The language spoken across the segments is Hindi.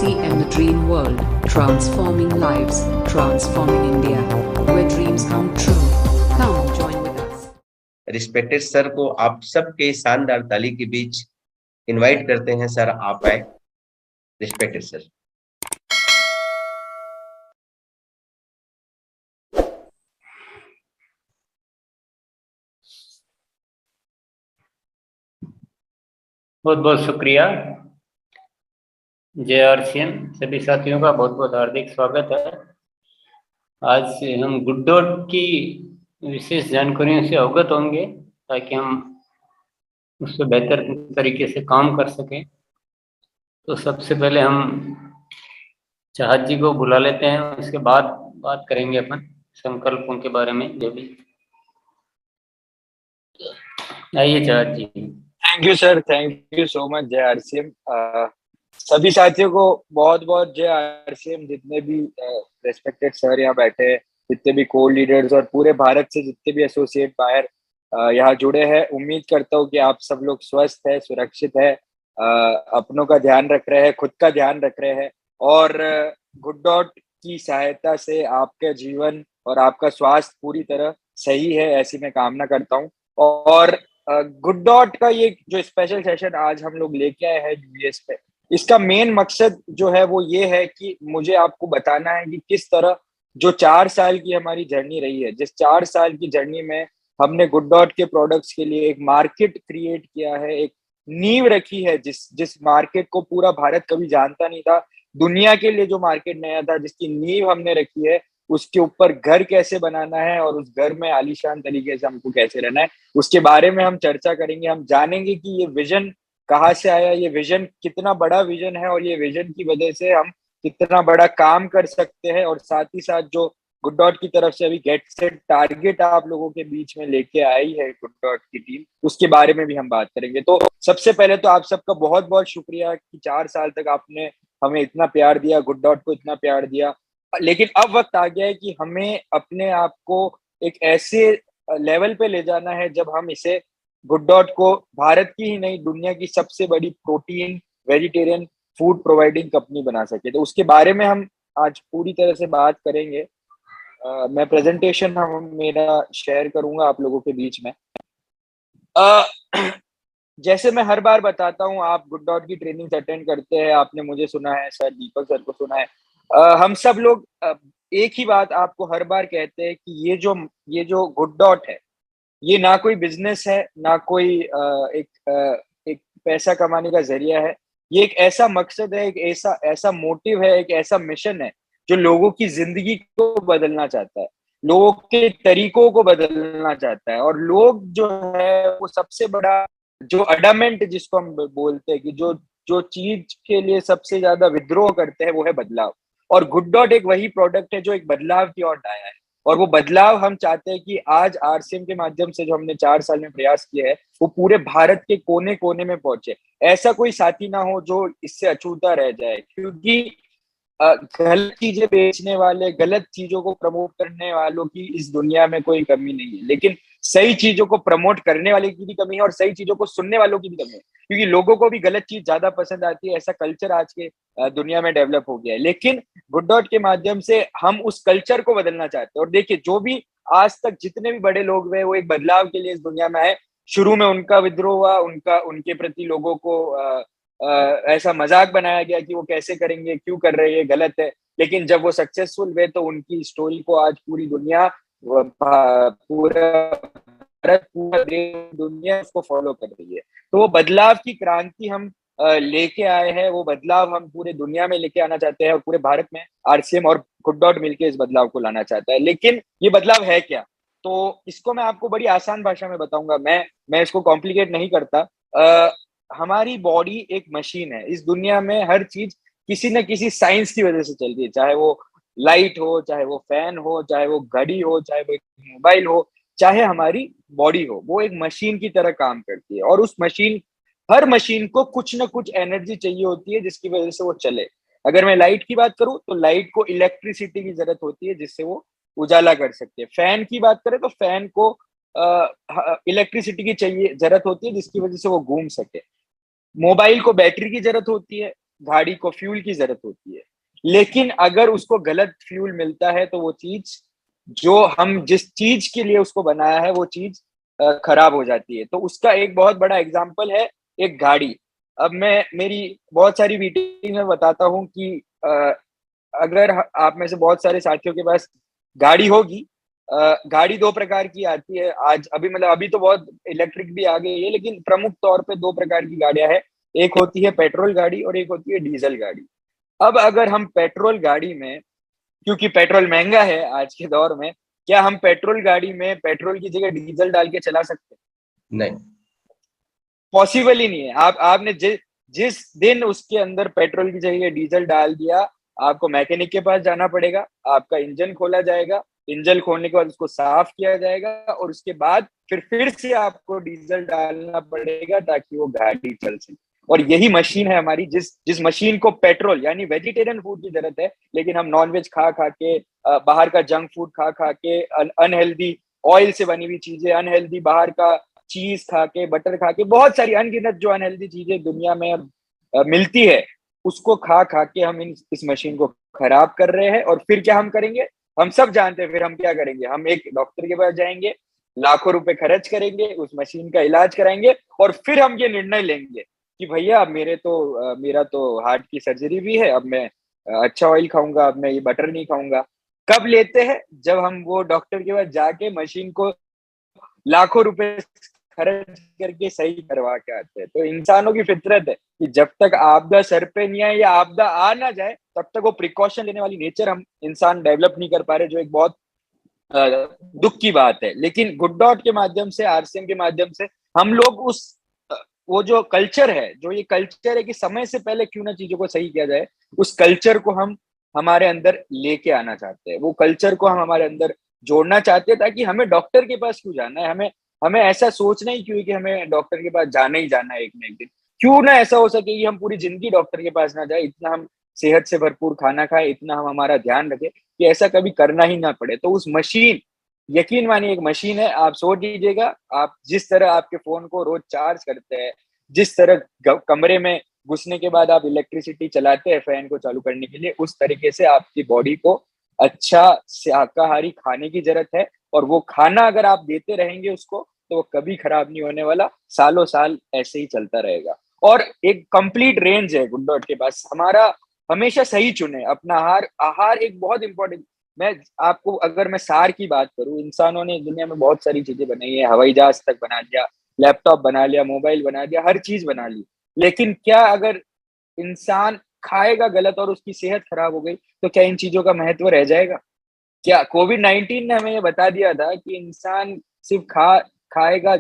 RCM the Dream World, transforming lives, transforming India, where dreams come true. Come join with us. Respected sir को आप सबके शानदार ताली के बीच इनवाइट करते हैं। सर आप आए। Respected sir. बहुत बहुत शुक्रिया। JRCM सभी साथियों का बहुत बहुत हार्दिक स्वागत है। आज से हम गुड डॉट की विशेष जानकारियों से अवगत होंगे ताकि हम उस पर बेहतर तरीके से काम कर सकें। तो सबसे पहले हम चाहत जी को बुला लेते हैं, उसके बाद बात करेंगे अपन संकल्पों के बारे में। जो भी आइए चाहत जी। Thank you sir, thank you so much JRCM। सभी साथियों को बहुत बहुत JRCM। जितने भी रेस्पेक्टेड सर यहाँ बैठे हैं, जितने भी कोर लीडर्स और पूरे भारत से जितने भी एसोसिएट बाहर यहाँ जुड़े हैं, उम्मीद करता हूँ कि आप सब लोग स्वस्थ है, सुरक्षित है, अपनों का ध्यान रख रहे हैं, खुद का ध्यान रख रहे हैं और गुड डॉट की सहायता से आपका जीवन और आपका स्वास्थ्य पूरी तरह सही है, ऐसी मैं कामना करता हूँ। और गुड डॉट का ये जो स्पेशल सेशन आज हम लोग लेके आए हैं यूएस पे, इसका मेन मकसद जो है वो ये है कि मुझे आपको बताना है कि किस तरह जो 4 साल की हमारी जर्नी रही है, जिस 4 साल की जर्नी में हमने गुड डॉट के प्रोडक्ट्स के लिए एक मार्केट क्रिएट किया है, एक नींव रखी है, जिस मार्केट को पूरा भारत कभी जानता नहीं था, दुनिया के लिए जो मार्केट नया था, जिसकी नींव हमने रखी है, उसके ऊपर घर कैसे बनाना है और उस घर में आलीशान तरीके से हमको कैसे रहना है, उसके बारे में हम चर्चा करेंगे। हम जानेंगे कि ये विजन कहाँ से आया, ये विजन कितना बड़ा विजन है और ये विजन की वजह से हम कितना बड़ा काम कर सकते हैं। और साथ ही साथ जो गुड डॉट की तरफ से अभी गेट सेट टारगेट आप लोगों के बीच में लेके आई है गुड डॉट की टीम, उसके बारे में भी हम बात करेंगे। तो सबसे पहले तो आप सबका बहुत बहुत शुक्रिया कि 4 साल तक आपने हमें इतना प्यार दिया, गुड डॉट को इतना प्यार दिया। लेकिन अब वक्त आ गया है कि हमें अपने आप को एक ऐसे लेवल पे ले जाना है जब हम इसे गुड डॉट को भारत की ही नहीं, दुनिया की सबसे बड़ी protein vegetarian food providing company बना सके। तो उसके बारे में हम आज पूरी तरह से बात करेंगे। मैं प्रेजेंटेशन मेरा शेयर करूंगा आप लोगों के बीच में। जैसे मैं हर बार बताता हूँ, आप गुड डॉट की ट्रेनिंग अटेंड करते हैं, आपने मुझे सुना है, सर दीपक सर को सुना है, हम सब लोग एक ही बात आपको हर बार कहते हैं कि ये जो गुड डॉट है, ये ना कोई बिजनेस है, ना कोई एक पैसा कमाने का जरिया है। ये एक ऐसा मकसद है, एक ऐसा मोटिव है, एक ऐसा मिशन है जो लोगों की जिंदगी को बदलना चाहता है, लोगों के तरीकों को बदलना चाहता है। और लोग जो है वो सबसे बड़ा जो अडामेंट जिसको हम बोलते हैं कि जो चीज के लिए सबसे ज्यादा विद्रोह करते हैं वो है बदलाव। और गुड डॉट एक वही प्रोडक्ट है जो एक बदलाव की ओर आया है। और वो बदलाव हम चाहते हैं कि आज RCM के माध्यम से जो हमने 4 साल में प्रयास किया है, वो पूरे भारत के कोने कोने में पहुंचे। ऐसा कोई साथी ना हो जो इससे अछूता रह जाए, क्योंकि गलत चीजें बेचने वाले, गलत चीजों को प्रमोट करने वालों की इस दुनिया में कोई कमी नहीं है, लेकिन सही चीजों को प्रमोट करने वाले की भी कमी है और सही चीजों को सुनने वालों की भी कमी है, क्योंकि लोगों को भी गलत चीज ज्यादा पसंद आती है। ऐसा कल्चर आज के दुनिया में डेवलप हो गया है, लेकिन गुड डॉट के माध्यम से हम उस कल्चर को बदलना चाहते हैं। और देखिए, जो भी आज तक जितने भी बड़े लोग हुए, वो एक बदलाव के लिए इस दुनिया में आए। शुरू में उनका विद्रोह हुआ, उनके प्रति लोगों को ऐसा मजाक बनाया गया कि वो कैसे करेंगे, क्यों कर रहे हैं, गलत है। लेकिन जब वो सक्सेसफुल हुए तो उनकी स्टोरी को आज पूरी दुनिया, पूरा भारत, पूरा देश, दुनिया उसको फॉलो कर रही है। तो वो बदलाव की क्रांति हम लेके आए हैं, वो बदलाव हम पूरे दुनिया में लेके आना चाहते हैं और पूरे भारत में RCM और गुड डॉट मिलकर इस बदलाव को लाना चाहता है। लेकिन ये बदलाव है क्या, तो इसको मैं आपको बड़ी आसान भाषा में बताऊंगा। मैं इसको कॉम्प्लिकेट नहीं करता। हमारी बॉडी एक मशीन है। इस दुनिया में हर चीज किसी न किसी साइंस की वजह से चल रही है, चाहे वो लाइट हो, चाहे वो फैन हो, चाहे वो घड़ी हो, चाहे वो मोबाइल हो, चाहे हमारी बॉडी हो, वो एक मशीन की तरह काम करती है। और हर मशीन को कुछ ना कुछ एनर्जी चाहिए होती है जिसकी वजह से वो चले। अगर मैं लाइट की बात करूं तो लाइट को इलेक्ट्रिसिटी की जरूरत होती है जिससे वो उजाला कर सकते हैं। फैन की बात करें तो फैन को इलेक्ट्रिसिटी की चाहिए जरूरत होती है जिसकी वजह से वो घूम सके। मोबाइल को बैटरी की जरूरत होती है, गाड़ी को फ्यूल की जरूरत होती है, लेकिन अगर उसको गलत फ्यूल मिलता है तो वो चीज, जो हम जिस चीज के लिए उसको बनाया है, वो चीज खराब हो जाती है। तो उसका एक बहुत बड़ा एग्जाम्पल है एक गाड़ी। अब मैं मेरी बहुत सारी मीटिंग में बताता हूँ कि अगर आप में से बहुत सारे साथियों के पास गाड़ी होगी, गाड़ी दो प्रकार की आती है आज, अभी मतलब अभी तो बहुत इलेक्ट्रिक भी आ गई है, लेकिन प्रमुख तौर पे दो प्रकार की गाड़ियां हैं। एक होती है पेट्रोल गाड़ी और एक होती है डीजल गाड़ी। अब अगर हम पेट्रोल गाड़ी में, क्योंकि पेट्रोल महंगा है आज के दौर में, क्या हम पेट्रोल गाड़ी में पेट्रोल की जगह डीजल डाल के चला सकते हैं? नहीं। पॉसिबल ही नहीं है। आपने जिस दिन उसके अंदर पेट्रोल की जगह डीजल डाल दिया, आपको मैकेनिक के पास जाना पड़ेगा, आपका इंजन खोला जाएगा, इंजन खोलने के बाद उसको साफ किया जाएगा, और उसके बाद फिर से आपको डीजल डालना पड़ेगा ताकि वो गाड़ी चल सके। और यही मशीन है हमारी, जिस जिस मशीन को पेट्रोल यानी वेजिटेरियन फूड की जरूरत है, लेकिन हम नॉनवेज खा खा के, बाहर का जंक फूड खा खा के, अनहेल्दी ऑयल से बनी हुई चीजें, अनहेल्दी बाहर का चीज खा के, बटर खा के, बहुत सारी अनगिनत जो अनहेल्दी चीजें दुनिया में मिलती है, उसको खा खा के हम इस मशीन को खराब कर रहे हैं। और फिर क्या हम करेंगे? हम सब जानते हैं फिर हम क्या करेंगे। हम एक डॉक्टर के पास जाएंगे, लाखों रुपए खर्च करेंगे, उस मशीन का इलाज कराएंगे, और फिर हम ये निर्णय लेंगे कि भैया अब मेरा तो हार्ट की सर्जरी भी है, अब मैं अच्छा ऑयल खाऊंगा, अब मैं ये बटर नहीं खाऊंगा। कब लेते हैं? जब हम वो डॉक्टर के पास जाके मशीन को लाखों रुपए खर्च करके सही करवा के आते हैं। तो इंसानों की फितरत है कि जब तक आपदा सर पे नहीं आए या आपदा आ ना जाए, तब तक वो प्रिकॉशन लेने वाली नेचर हम इंसान डेवलप नहीं कर पा रहे, जो एक बहुत दुख की बात है। लेकिन गुड डॉट के माध्यम से, आरसीएम के माध्यम से, हम लोग वो जो कल्चर है, जो ये कल्चर है कि समय से पहले क्यों ना चीजों को सही किया जाए, उस कल्चर को हम हमारे अंदर लेके आना चाहते हैं। वो कल्चर को हम हमारे अंदर जोड़ना चाहते हैं, ताकि हमें डॉक्टर के पास क्यों जाना है, हमें हमें ऐसा सोचना ही क्यों है कि हमें डॉक्टर के पास जाना ही जाना है एक ना एक दिन। क्यों ना ऐसा हो सके कि हम पूरी जिंदगी डॉक्टर के पास ना जाए, इतना हम सेहत से भरपूर खाना खाए, इतना हम हमारा ध्यान रखें कि ऐसा कभी करना ही ना पड़े। तो उस मशीन, यकीन मानिए एक मशीन है। आप सोच लीजिएगा, आप जिस तरह आपके फोन को रोज चार्ज करते हैं, जिस तरह कमरे में घुसने के बाद आप इलेक्ट्रिसिटी चलाते हैं फैन को चालू करने के लिए, उस तरीके से आपकी बॉडी को अच्छा शाकाहारी खाने की जरूरत है। और वो खाना अगर आप देते रहेंगे उसको, तो वो कभी खराब नहीं होने वाला, सालों साल ऐसे ही चलता रहेगा। और एक कंप्लीट रेंज है गुड डॉट के पास। हमारा हमेशा सही चुने अपना आहार। आहार एक बहुत इंपॉर्टेंट, मैं आपको अगर मैं सार की बात करूं, इंसानों ने दुनिया में बहुत सारी चीजें बनाई है, हवाई जहाज तक बना लिया, लैपटॉप बना लिया, मोबाइल बना लिया, हर चीज बना ली। लेकिन क्या अगर इंसान खाएगा गलत और उसकी सेहत खराब हो गई, तो क्या इन चीजों का महत्व रह जाएगा? क्या कोविड-19 ने हमें ये बता दिया था कि इंसान सिर्फ खाएगा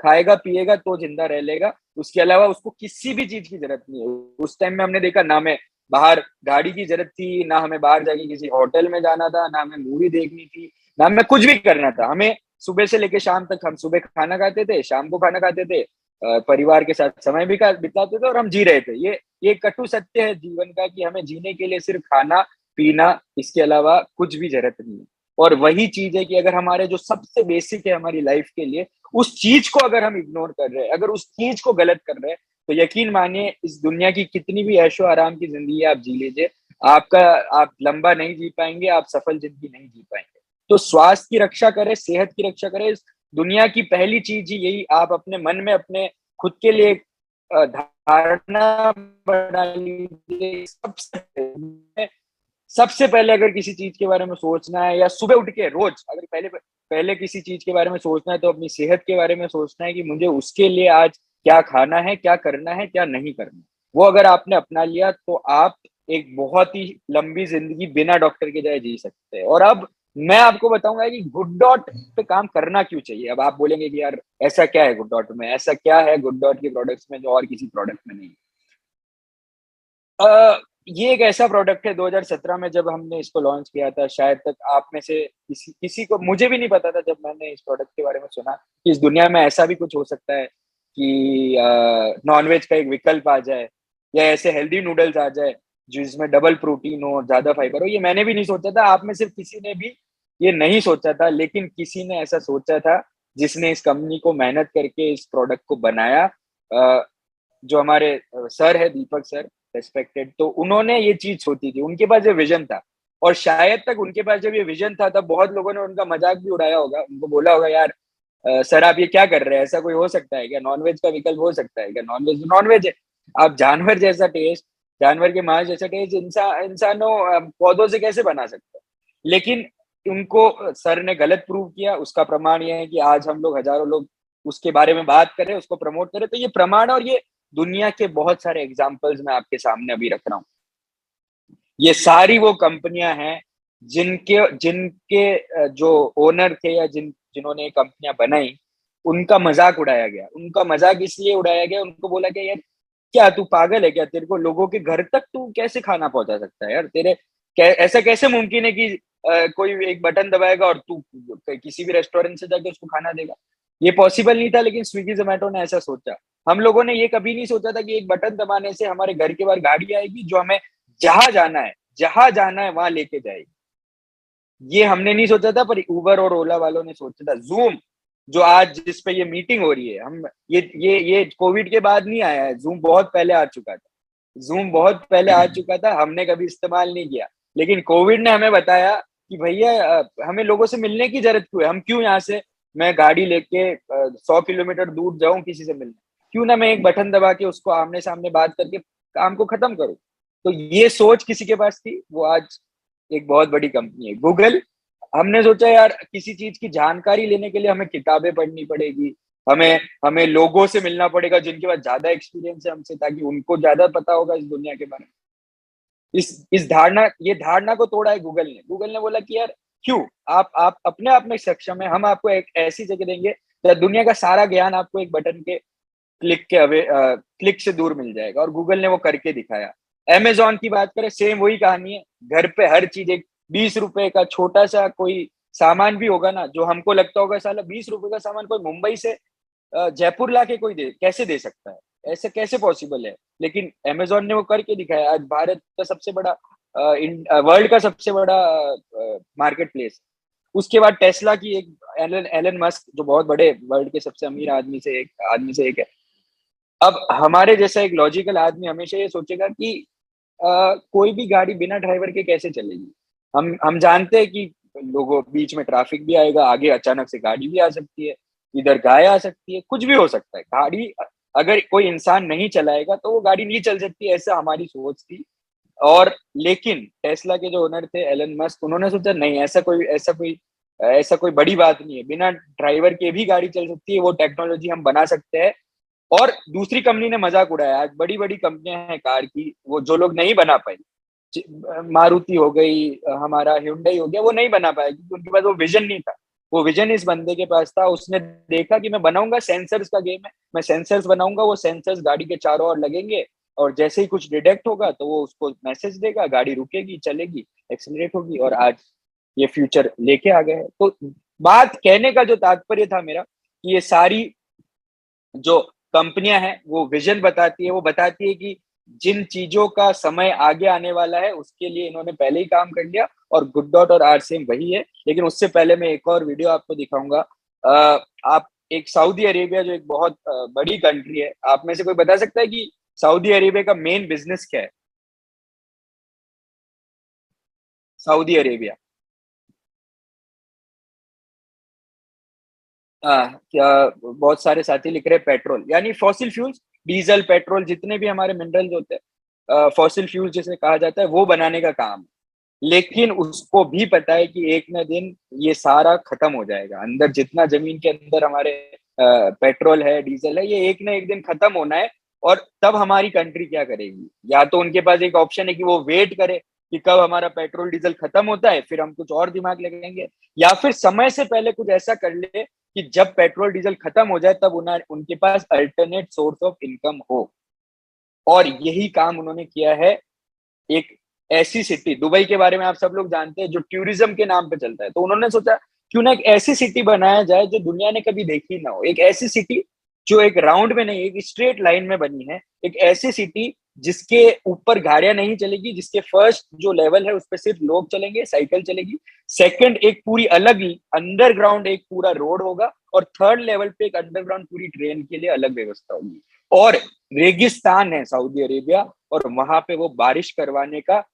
खाएगा पिएगा तो जिंदा रह लेगा, उसके अलावा उसको किसी भी चीज की जरूरत नहीं है। उस टाइम में हमने देखा, ना हमें बाहर गाड़ी की जरूरत थी, ना हमें बाहर जाके किसी होटल में जाना था, ना हमें मूवी देखनी थी, ना हमें कुछ भी करना था। हमें सुबह से लेकर शाम तक, हम सुबह खाना खाते थे, शाम को खाना खाते थे, परिवार के साथ समय भी बिताते थे, और हम जी रहे थे। ये कटु सत्य है जीवन का कि हमें जीने के लिए सिर्फ खाना पीना, इसके अलावा कुछ भी जरूरत नहीं है। और वही चीज है कि अगर हमारे जो सबसे बेसिक है हमारी लाइफ के लिए, उस चीज को अगर हम इग्नोर कर रहे हैं, अगर उस चीज को गलत कर रहे हैं, तो यकीन मानिए इस दुनिया की कितनी भी ऐशो आराम की जिंदगी आप जी लीजिए, आप लंबा नहीं जी पाएंगे, आप सफल जिंदगी नहीं जी पाएंगे। तो स्वास्थ्य की रक्षा करें, सेहत की रक्षा करें। इस दुनिया की पहली चीज ही यही, आप अपने मन में अपने खुद के लिए धारणा बना लीजिए। सबसे पहले अगर किसी चीज के बारे में सोचना है, या सुबह उठ के रोज अगर पहले किसी चीज के बारे में सोचना है, तो अपनी सेहत के बारे में सोचना है कि मुझे उसके लिए आज क्या खाना है, क्या करना है, क्या नहीं करना। वो अगर आपने अपना लिया, तो आप एक बहुत ही लंबी जिंदगी बिना डॉक्टर के जाए जी सकते हैं। और अब मैं आपको बताऊंगा कि गुड डॉट पे काम करना क्यों चाहिए। अब आप बोलेंगे कि यार ऐसा क्या है गुड डॉट में, ऐसा क्या है गुड डॉट के प्रोडक्ट्स में जो और किसी प्रोडक्ट में नहीं। ये एक ऐसा प्रोडक्ट है, 2017 में जब हमने इसको लॉन्च किया था, शायद तक आप में से किसी को, मुझे भी नहीं पता था जब मैंने इस प्रोडक्ट के बारे में सुना कि इस दुनिया में ऐसा भी कुछ हो सकता है कि नॉनवेज का एक विकल्प आ जाए, या ऐसे हेल्दी नूडल्स आ जाए जिसमें डबल प्रोटीन हो, ज्यादा फाइबर हो। ये मैंने भी नहीं सोचा था, आप में सिर्फ किसी ने भी ये नहीं सोचा था, लेकिन किसी ने ऐसा सोचा था जिसने इस कंपनी को मेहनत करके इस प्रोडक्ट को बनाया। जो हमारे सर है दीपक सर, रेस्पेक्टेड, तो उन्होंने ये चीज सोची थी, उनके पास ये विजन था। और शायद तक उनके पास जब ये विजन था तब बहुत लोगों ने उनका मजाक भी उड़ाया होगा, उनको बोला होगा यार सर आप ये क्या कर रहे हैं, ऐसा कोई हो सकता है क्या, नॉनवेज का विकल्प हो सकता है क्या, नॉनवेज नॉनवेज है, आप जानवर जैसा टेस्ट, जानवर के मांस जैसा टेस्ट इंसानों पौधों से कैसे बना सकते हैं। लेकिन उनको सर ने गलत प्रूव किया, उसका प्रमाण ये है कि आज हम लोग हजारों लोग उसके बारे में बात करें, उसको प्रमोट करें। तो ये प्रमाण और ये दुनिया के बहुत सारे एग्जाम्पल्स मैं आपके सामने अभी रख रहा हूँ। ये सारी वो कंपनियां हैं जिनके जिनके जो ओनर थे या जिन्होंने कंपनियां बनाई, उनका मजाक उड़ाया गया। उनका मजाक इसलिए उड़ाया गया, उनको बोला गया यार क्या तू पागल है क्या, तेरे को लोगों के घर तक तू कैसे खाना पहुंचा सकता है यार, तेरे ऐसा कैसे मुमकिन है कि कोई एक बटन दबाएगा और तू किसी भी रेस्टोरेंट से जाके उसको खाना देगा। ये पॉसिबल नहीं था, लेकिन स्विगी जोमेटो ने ऐसा सोचा। हम लोगों ने ये कभी नहीं सोचा था कि एक बटन दबाने से हमारे घर के बाहर गाड़ी आएगी जो हमें जहां जाना है वहां लेके जाएगी। ये हमने नहीं सोचा था, पर उबर और ओला वालों ने सोचा था। जूम जो आज जिस पे ये मीटिंग हो रही है, हम ये कोविड के बाद नहीं आया है, जूम बहुत पहले आ चुका था। जूम बहुत पहले आ चुका था, हमने कभी इस्तेमाल नहीं किया। लेकिन कोविड ने हमें बताया कि भैया हमें लोगों से मिलने की जरूरत क्यों है, हम क्यों यहाँ से मैं गाड़ी लेके 100 किलोमीटर दूर जाऊं किसी से मिलने, क्यों ना मैं एक बटन दबा के उसको आमने सामने बात करके काम को खत्म करूं। तो ये सोच किसी के पास थी, वो आज एक बहुत बड़ी कंपनी है गूगल। हमने सोचा यार किसी चीज की जानकारी लेने के लिए हमें किताबें पढ़नी पड़ेगी, हमें हमें लोगों से मिलना पड़ेगा जिनके पास ज्यादा एक्सपीरियंस है हमसे, ताकि उनको ज्यादा पता होगा इस दुनिया के बारे में। इस धारणा ये धारणा को तोड़ा है गूगल ने। गूगल ने बोला कि यार क्यों, आप अपने आप में सक्षम है, हम आपको एक ऐसी जगह देंगे जहाँ दुनिया का सारा ज्ञान आपको एक बटन के क्लिक से दूर मिल जाएगा। और गूगल ने वो करके दिखाया। अमेजोन की बात करें, सेम वही कहानी है। घर पे हर चीज एक 20 रुपए का छोटा सा कोई सामान भी होगा ना, जो हमको लगता होगा साला 20 रुपए का सामान कोई मुंबई से जयपुर लाके कोई कैसे दे सकता है, ऐसे कैसे पॉसिबल है। लेकिन अमेजोन ने वो करके दिखाया। आज भारत का सबसे बड़ा वर्ल्ड का सबसे बड़ा मार्केट प्लेस। उसके बाद टेस्ला की एक एलन मस्क, जो बहुत बड़े वर्ल्ड के सबसे अमीर आदमी से एक है। अब हमारे जैसा एक लॉजिकल आदमी हमेशा ये सोचेगा कि कोई भी गाड़ी बिना ड्राइवर के कैसे चलेगी। हम जानते हैं कि लोगों बीच में ट्रैफिक भी आएगा, आगे अचानक से गाड़ी भी आ सकती है, इधर गाय आ सकती है, कुछ भी हो सकता है। गाड़ी अगर कोई इंसान नहीं चलाएगा तो वो गाड़ी नहीं चल सकती, ऐसा हमारी सोच थी। और लेकिन टेस्ला के जो ओनर थे एलन मस्क, उन्होंने सोचा नहीं, ऐसा कोई बड़ी बात नहीं है, बिना ड्राइवर के भी गाड़ी चल सकती है, वो टेक्नोलॉजी हम बना सकते हैं। और दूसरी कंपनी ने मजाक उड़ाया। आज बड़ी बड़ी कंपनियां हैं कार की, वो जो लोग नहीं बना पाई, मारुति हो गई, हमारा hyundai हो गया, वो नहीं बना पाया क्योंकि उनके पास वो विजन नहीं था। वो विजन इस बंदे के पास था। उसने देखा कि मैं बनाऊंगा, सेंसर्स का गेम है, मैं सेंसर्स बनाऊंगा, वो सेंसर्स गाड़ी के चारों ओर लगेंगे और जैसे ही कुछ डिटेक्ट होगा तो वो उसको मैसेज देगा, गाड़ी रुकेगी, चलेगी, एक्सीलरेट होगी। और आज ये फ्यूचर लेके आ गए हैं। तो बात कहने का जो तात्पर्य था मेरा, कि ये सारी जो कंपनियां हैं वो विजन बताती है, वो बताती है कि जिन चीजों का समय आगे आने वाला है उसके लिए इन्होंने पहले ही काम कर लिया। और गुड डॉट और आर सेम वही है। लेकिन उससे पहले मैं एक और वीडियो आपको दिखाऊंगा। आप एक सऊदी अरेबिया जो एक बहुत बड़ी कंट्री है, आप में से कोई बता सकता है कि सऊदी अरेबिया का मेन बिजनेस क्या है? सऊदी अरेबिया क्या, बहुत सारे साथी लिख रहे हैं पेट्रोल, यानी फॉसिल फ्यूल्स, डीजल पेट्रोल जितने भी हमारे मिनरल्स होते हैं, फॉसिल फ्यूल जिसे कहा जाता है, वो बनाने का काम है। लेकिन उसको भी पता है कि एक न दिन ये सारा खत्म हो जाएगा। अंदर जितना जमीन के अंदर हमारे पेट्रोल है, डीजल है, ये एक न एक दिन खत्म होना है। और तब हमारी कंट्री क्या करेगी? या तो उनके पास एक ऑप्शन है कि वो वेट करे कि कब हमारा पेट्रोल डीजल खत्म होता है, फिर हम कुछ और दिमाग लगाएंगे, या फिर समय से पहले कुछ ऐसा कर ले कि जब पेट्रोल डीजल खत्म हो जाए तब उनके पास अल्टरनेट सोर्स ऑफ इनकम हो। और यही काम उन्होंने किया है। एक ऐसी सिटी, दुबई के बारे में आप सब लोग जानते हैं, जो टूरिज्म के नाम पे चलता है, तो उन्होंने सोचा क्यों ना एक ऐसी सिटी बनाया जाए जो दुनिया ने कभी देखी ना हो। एक ऐसी सिटी जो एक राउंड में नहीं, एक स्ट्रेट लाइन में बनी है। एक ऐसी सिटी जिसके ऊपर गाड़ियां नहीं चलेगी, जिसके फर्स्ट जो लेवल है उस पर सिर्फ लोग चलेंगे, साइकिल चलेगी। सेकंड, एक पूरी अलग अंडरग्राउंड एक पूरा रोड होगा। और थर्ड लेवल पे एक अंडरग्राउंड पूरी ट्रेन के लिए अलग व्यवस्था होगी। और रेगिस्तान है सऊदी अरेबिया, और वहां पे वो बारिश करवाने का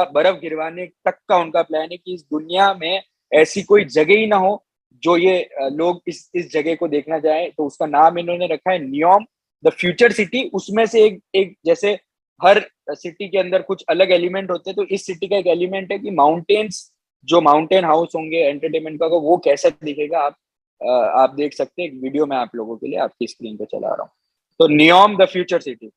बर्फ गिरवाने तक का उनका प्लान है कि इस दुनिया में ऐसी कोई जगह ही ना हो जो ये लोग इस जगह को देखना चाहे। तो उसका नाम इन्होंने रखा है नियोम द फ्यूचर सिटी। उसमें से एक जैसे हर सिटी के अंदर कुछ अलग एलिमेंट होते हैं, तो इस सिटी का एक एलिमेंट है कि माउंटेन्स, जो माउंटेन हाउस होंगे एंटरटेनमेंट का, वो कैसा दिखेगा आप देख सकते हैं। एक वीडियो मैं आप लोगों के लिए आपकी स्क्रीन पे चला रहा हूँ। तो नियोम द फ्यूचर सिटी।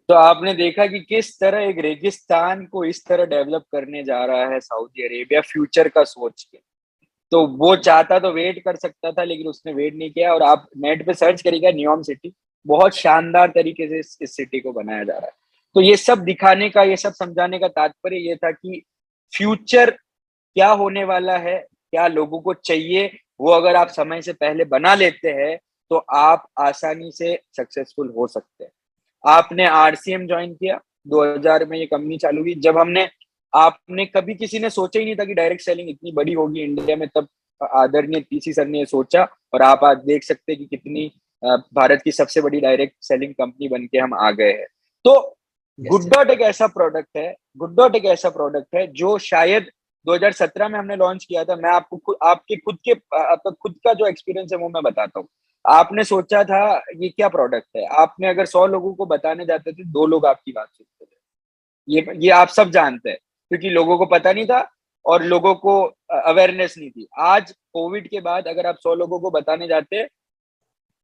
तो आपने देखा कि किस तरह एक रेगिस्तान को इस तरह डेवलप करने जा रहा है सऊदी अरेबिया, फ्यूचर का सोच के। तो वो चाहता तो वेट कर सकता था, लेकिन उसने वेट नहीं किया। और आप नेट पे सर्च करिएगा नियोम सिटी, बहुत शानदार तरीके से इस सिटी को बनाया जा रहा है। तो ये सब दिखाने का, ये सब समझाने का तात्पर्य ये था कि फ्यूचर क्या होने वाला है, क्या लोगों को चाहिए, वो अगर आप समय से पहले बना लेते हैं तो आप आसानी से सक्सेसफुल हो सकते हैं। आपने आरसीएम ज्वाइन किया 2000 में, ये कंपनी चालू हुई। जब हमने, आपने कभी, किसी ने सोचा ही नहीं था कि डायरेक्ट सेलिंग इतनी बड़ी होगी इंडिया में। तब आदरणीय पीसी सर ने ये सोचा, और आप आज देख सकते हैं कि कितनी भारत की सबसे बड़ी डायरेक्ट सेलिंग कंपनी बन के हम आ गए हैं। तो गुड डॉट एक ऐसा प्रोडक्ट है, गुड डॉट एक ऐसा प्रोडक्ट है जो शायद 2017 में हमने लॉन्च किया था। मैं आपको आपका खुद का जो एक्सपीरियंस है वो मैं बताता हूँ। आपने सोचा था ये क्या प्रोडक्ट है, आपने अगर 100 लोगों को बताने जाते थे, 2 लोग आपकी बात सुनते थे। ये आप सब जानते हैं, क्योंकि लोगों को पता नहीं था और लोगों को अवेयरनेस नहीं थी। आज कोविड के बाद अगर आप 100 लोगों को बताने जाते,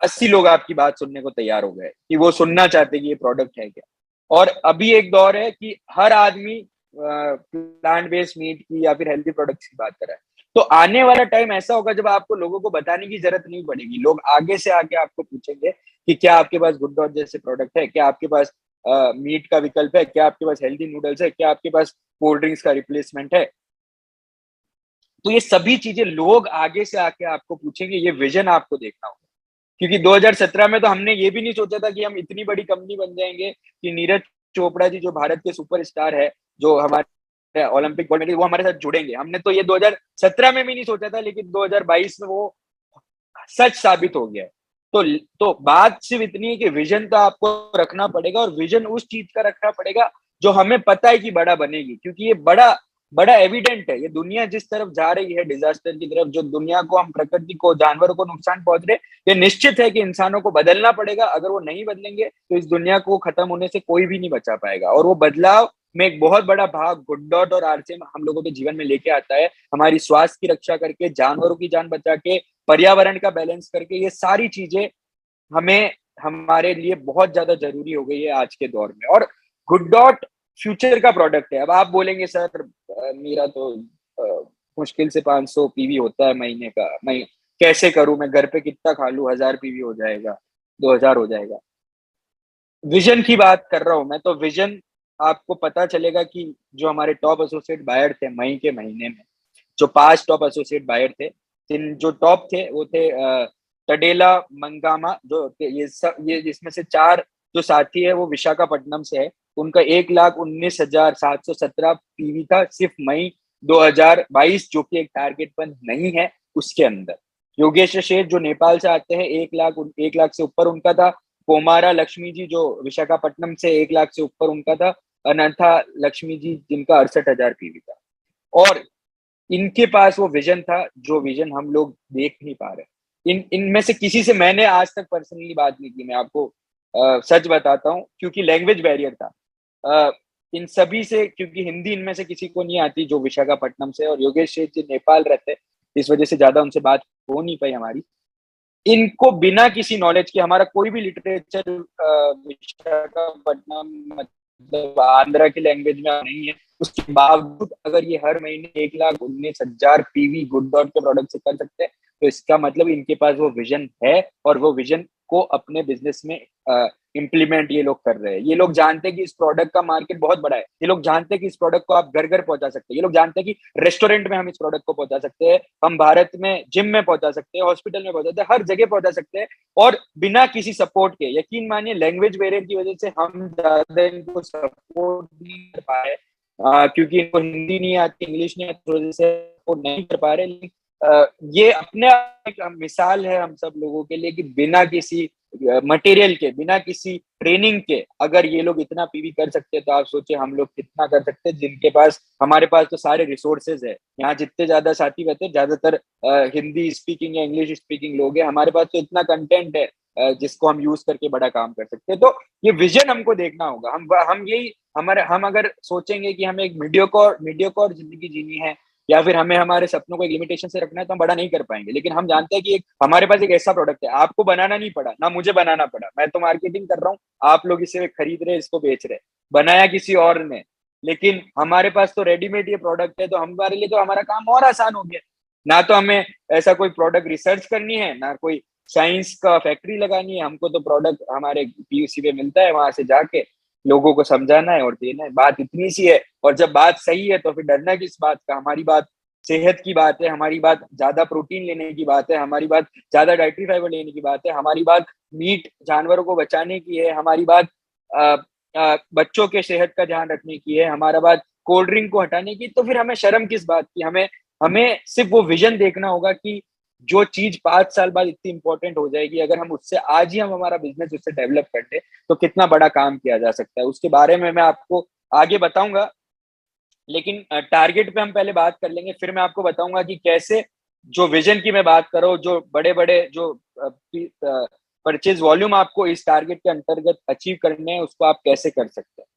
80 लोग आपकी बात सुनने को तैयार हो गए कि वो सुनना चाहते कि ये प्रोडक्ट है क्या। और अभी एक दौर है कि हर आदमी प्लांट बेस्ड मीट की या फिर हेल्थी प्रोडक्ट्स की बात कर रहा है। तो आने वाला टाइम ऐसा होगा जब आपको लोगों को बताने की जरूरत नहीं पड़ेगी। लोग आगे से आके आपको पूछेंगे कि क्या आपके पास गुड डॉट जैसे प्रोडक्ट है, क्या आपके पास मीट का विकल्प है, क्या आपके पास हेल्थी नूडल्स है, क्या आपके पास कोल्ड ड्रिंक्स का रिप्लेसमेंट है। तो ये सभी चीजें लोग आगे से आके आपको पूछेंगे। ये विजन आपको देखना होगा, क्योंकि 2017 में तो हमने ये भी नहीं सोचा था कि हम इतनी बड़ी कंपनी बन जाएंगे कि नीरज चोपड़ा जी जो भारत के सुपरस्टार है, जो हमारे ओलंपिक गोल्ड मेडल, वो हमारे साथ जुड़ेंगे। हमने तो ये 2017 में भी नहीं सोचा था, लेकिन 2022 में वो सच साबित हो गया है। तो बात सिर्फ इतनी है कि विजन तो आपको रखना पड़ेगा, और विजन उस चीज का रखना पड़ेगा जो हमें पता है कि बड़ा बनेगी। क्योंकि ये बड़ा बड़ा एविडेंट है, ये दुनिया जिस तरफ जा रही है डिजास्टर की तरफ, जो दुनिया को, हम प्रकृति को, जानवरों को नुकसान पहुंच रहे, ये निश्चित है कि इंसानों को बदलना पड़ेगा। अगर वो नहीं बदलेंगे तो इस दुनिया को खत्म होने से कोई भी नहीं बचा पाएगा। और वो बदलाव में एक बहुत बड़ा भाग गुड डॉट और आरसीएम हम लोगों के जीवन में लेके आता है, हमारी स्वास्थ्य की रक्षा करके, जानवरों की जान बचा के, पर्यावरण का बैलेंस करके। ये सारी चीजें हमें, हमारे लिए बहुत ज्यादा जरूरी हो गई है आज के दौर में। और गुड डॉट फ्यूचर का प्रोडक्ट है। अब आप बोलेंगे सर मेरा तो मुश्किल से 500 पीवी होता है महीने का, मैं कैसे करूं, मैं घर पे कितना खा लूं, 1000 पीवी हो जाएगा, 2000 हो जाएगा। विजन की बात कर रहा हूं मैं। तो विजन, आपको पता चलेगा कि जो हमारे टॉप एसोसिएट बायर थे मई के महीने में, जो 5 टॉप एसोसिएट बायर थे, जो टॉप थे वो थे टडेला मंगामा, जो ये इसमें से 4 जो साथी है वो विशाखापट्टनम से है। उनका 1,19,717 पीवी था सिर्फ मई 2022, जो कि एक टारगेट पर नहीं है उसके अंदर। योगेश शेठ जो नेपाल से आते हैं, 1 लाख से ऊपर उनका था। कोमारा लक्ष्मी जी जो विशाखापट्टनम से, 1 लाख से ऊपर उनका था। अनंथा लक्ष्मी जी जिनका 68,000 पीवी था। और इनके पास वो विजन था जो विजन हम लोग देख नहीं पा रहे। इनमें से किसी से मैंने आज तक पर्सनली बात नहीं की, मैं आपको सच बताता हूँ, क्योंकि लैंग्वेज बैरियर था। इन सभी से, क्योंकि हिंदी इनमें से किसी को नहीं आती जो विशाखापट्टनम से, और योगेश शेठ जी नेपाल रहते, इस वजह से ज्यादा उनसे बात हो नहीं पाई हमारी। इनको बिना किसी नॉलेज के, हमारा कोई भी लिटरेचर विशाखापट्टनम मतलब आंध्रा की लैंग्वेज में नहीं है, उसके बावजूद अगर ये हर महीने 1,19,000 पीवी गुड डॉट के प्रोडक्ट से कर सकते हैं, तो इसका मतलब इनके पास वो विजन है, और वो विजन को अपने बिजनेस में इम्प्लीमेंट ये लोग कर रहे हैं। ये लोग जानते हैं कि इस प्रोडक्ट का मार्केट बहुत बड़ा है। ये लोग जानते हैं कि इस प्रोडक्ट को आप घर घर पहुंचा सकते हैं। ये लोग जानते हैं कि रेस्टोरेंट में हम इस प्रोडक्ट को पहुंचा सकते हैं, हम भारत में जिम में पहुंचा सकते हैं, हॉस्पिटल में पहुंचा सकते हैं, हर जगह पहुंचा सकते हैं, और बिना किसी सपोर्ट के। यकीन मानिए, लैंग्वेज बैरियर की वजह से हम ज्यादा इनको सपोर्ट नहीं कर पाए, क्योंकि इनको हिंदी नहीं आती, इंग्लिश नहीं आती, वजह से वो नहीं कर पा रहे। लेकिन ये अपने एक मिसाल है हम सब लोगों के लिए कि बिना किसी मटेरियल के, बिना किसी ट्रेनिंग के अगर ये लोग इतना पीवी कर सकते हैं, तो आप सोचिए हम लोग कितना कर सकते हैं, जिनके पास, हमारे पास तो सारे रिसोर्सेज है। यहाँ जितने ज्यादा साथी रहते हैं, ज्यादातर हिंदी स्पीकिंग या इंग्लिश स्पीकिंग लोग हैं। हमारे पास तो इतना कंटेंट है जिसको हम यूज करके बड़ा काम कर सकते हैं। तो ये विजन हमको देखना होगा। हम यही हम अगर सोचेंगे कि हमें एक मीडियोकोर जिंदगी जीनी है, या फिर हमें हमारे सपनों को एक लिमिटेशन से रखना है, तो हम बड़ा नहीं कर पाएंगे। लेकिन हम जानते हैं कि हमारे पास एक ऐसा प्रोडक्ट है, आपको बनाना नहीं पड़ा, ना मुझे बनाना पड़ा, मैं तो मार्केटिंग कर रहा हूँ, आप लोग इसे खरीद रहे, इसको बेच रहे, बनाया किसी और ने, लेकिन हमारे पास तो रेडीमेड ये प्रोडक्ट है। तो हमारे लिए तो हमारा काम और आसान हो गया। ना तो हमें ऐसा कोई प्रोडक्ट रिसर्च करनी है, ना कोई साइंस का फैक्ट्री लगानी है। हमको तो प्रोडक्ट हमारे पीयूसी पे मिलता है, वहां से जाके लोगों को समझाना है और देना है। बात इतनी सी है। और जब बात सही है तो फिर डरना किस बात का। हमारी बात सेहत की बात है, हमारी बात ज्यादा प्रोटीन लेने की बात है, हमारी बात ज्यादा डाइटरी फाइबर लेने की बात है, हमारी बात मीट जानवरों को बचाने की है, हमारी बात बच्चों के सेहत का ध्यान रखने की है, हमारा बात कोल्ड ड्रिंक को हटाने की। तो फिर हमें शर्म किस बात की। हमें सिर्फ वो विजन देखना होगा कि जो चीज 5 साल बाद इतनी इंपॉर्टेंट हो जाएगी, अगर हम उससे आज ही हम हमारा बिजनेस उससे डेवलप कर ले, तो कितना बड़ा काम किया जा सकता है। उसके बारे में मैं आपको आगे बताऊंगा, लेकिन टारगेट पे हम पहले बात कर लेंगे, फिर मैं आपको बताऊंगा कि कैसे जो विजन की मैं बात कर रहा हूँ, जो बड़े बड़े जो परचेज वॉल्यूम आपको इस टारगेट के अंतर्गत अचीव करने हैं, उसको आप कैसे कर सकते हैं।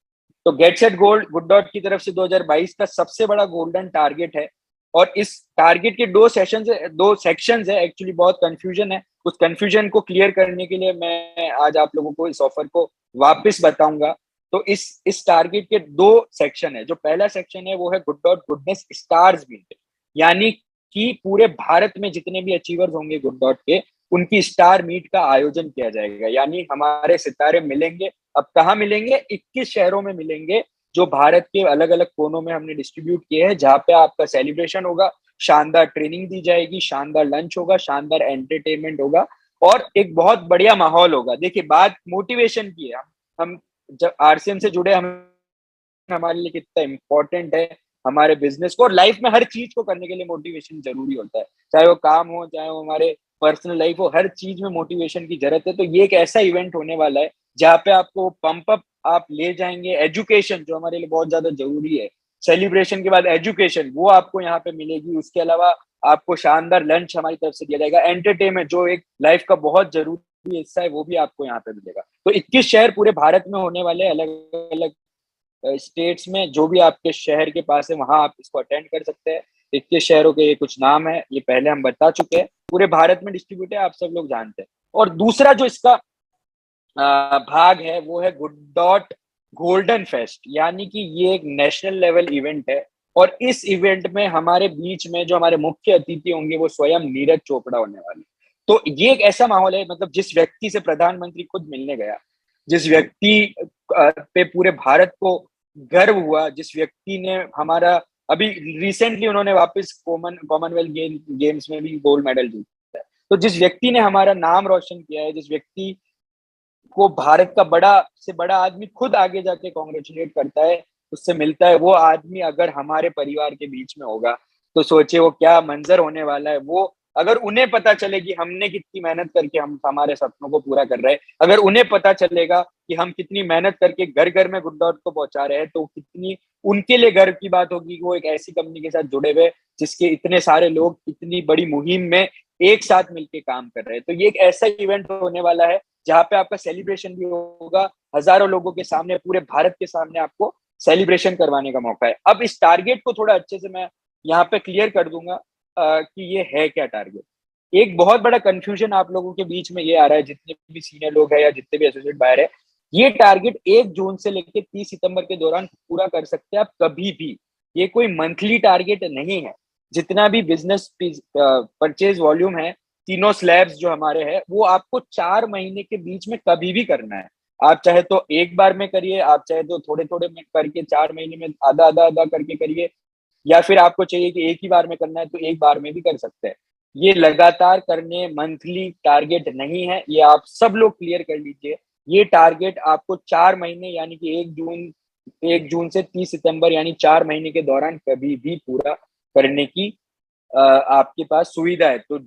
तो get set gold good dot की तरफ से 2022 का सबसे बड़ा गोल्डन टारगेट है। और इस टारगेट के दो सेक्शंस है एक्चुअली। बहुत कंफ्यूजन है, उस कंफ्यूजन को क्लियर करने के लिए मैं आज आप लोगों को इस ऑफर को वापस बताऊंगा। तो इस टारगेट के 2 सेक्शन है। जो पहला सेक्शन है वो है good dot goodness stars meet, यानी कि पूरे भारत में जितने भी अचीवर्स होंगे गुड डॉट के, उनकी स्टार मीट का आयोजन किया जाएगा। यानी हमारे सितारे मिलेंगे। अब कहाँ मिलेंगे? 21 शहरों में मिलेंगे, जो भारत के अलग अलग कोनों में हमने डिस्ट्रीब्यूट किए हैं, जहाँ पे आपका सेलिब्रेशन होगा, शानदार ट्रेनिंग दी जाएगी, शानदार लंच होगा, शानदार एंटरटेनमेंट होगा, और एक बहुत बढ़िया माहौल होगा। देखिए, बात मोटिवेशन की है। हम जब आरसीएम से जुड़े, हम हमारे लिए कितना इम्पोर्टेंट है हमारे बिजनेस को और लाइफ में हर चीज को करने के लिए मोटिवेशन जरूरी होता है। चाहे वो काम हो, चाहे वो हमारे पर्सनल लाइफ हो, हर चीज में मोटिवेशन की जरूरत है। तो ये एक ऐसा इवेंट होने वाला है जहाँ पे आपको पंप अप आप ले जाएंगे। एजुकेशन जो हमारे लिए बहुत ज्यादा जरूरी है, सेलिब्रेशन के बाद एजुकेशन, वो आपको यहाँ पे मिलेगी। उसके अलावा आपको शानदार लंच हमारी तरफ से दिया जाएगा। एंटरटेनमेंट जो एक लाइफ का बहुत जरूरी हिस्सा है, वो भी आपको यहाँ पे मिलेगा। तो 21 शहर पूरे भारत में होने वाले, अलग अलग स्टेट्स में, जो भी आपके शहर के पास है वहां आप इसको अटेंड कर सकते हैं। 21 शहरों के ये कुछ नाम है, ये पहले हम बता चुके हैं। पूरे भारत में डिस्ट्रीब्यूट है, आप सब लोग जानते हैं। और दूसरा जो इसका भाग है वो है गुड डॉट गोल्डन फेस्ट, यानी कि ये एक नेशनल लेवल इवेंट है। और इस इवेंट में हमारे बीच में जो हमारे मुख्य अतिथि होंगे वो स्वयं नीरज चोपड़ा होने वाले। तो ये एक ऐसा माहौल है, मतलब जिस व्यक्ति से प्रधानमंत्री खुद मिलने गया, जिस व्यक्ति पे पूरे भारत को गर्व हुआ, जिस व्यक्ति ने हमारा अभी रिसेंटली उन्होंने वापस कॉमनवेल्थ गेम्स में भी गोल्ड मेडल जीता है, तो जिस व्यक्ति ने हमारा नाम रोशन किया है, जिस व्यक्ति को भारत का बड़ा से बड़ा आदमी खुद आगे जाके कॉन्ग्रेचुलेट करता है, उससे मिलता है, वो आदमी अगर हमारे परिवार के बीच में होगा तो सोचिए वो क्या मंजर होने वाला है। वो अगर उन्हें पता चले कि हमने कितनी मेहनत करके हम हमारे सपनों को पूरा कर रहे हैं, अगर उन्हें पता चलेगा कि हम कितनी मेहनत करके घर घर में गुड डॉट को पहुंचा रहे हैं, तो कितनी उनके लिए गर्व की बात होगी कि वो एक ऐसी कंपनी के साथ जुड़े हुए जिसके इतने सारे लोग इतनी बड़ी मुहिम में एक साथ मिलकर काम कर रहे हैं। तो ये एक ऐसा इवेंट होने वाला है जहाँ पे आपका सेलिब्रेशन भी होगा, हजारों लोगों के सामने, पूरे भारत के सामने आपको सेलिब्रेशन करवाने का मौका है। अब इस टारगेट को थोड़ा अच्छे से मैं यहाँ पे क्लियर कर दूंगा कि ये है क्या टारगेट। एक बहुत बड़ा कंफ्यूजन आप लोगों के बीच में ये आ रहा है, जितने भी सीनियर लोग हैं या जितने भी एसोसिएट बायर है, ये टारगेट 1 जून से लेकर 30 सितंबर के दौरान पूरा कर सकते हैं आप कभी भी। ये कोई मंथली टारगेट नहीं है। जितना भी बिजनेस परचेज वॉल्यूम है, तीनों स्लैब्स जो हमारे हैं, वो आपको 4 महीने के बीच में कभी भी करना है। आप चाहे तो एक बार में करिए, आप चाहे तो थोड़े थोड़े में करके 4 महीने में आधा आधा आधा करके करिए, या फिर आपको चाहिए कि एक ही बार में करना है तो एक बार में भी कर सकते हैं। ये लगातार करने मंथली टारगेट नहीं है, ये आप सब लोग क्लियर कर लीजिए। ये टारगेट आपको 4 महीने यानी कि 1 जून से 30 सितंबर यानी 4 महीने के दौरान कभी भी पूरा करने की आपके पास सुविधा है। तो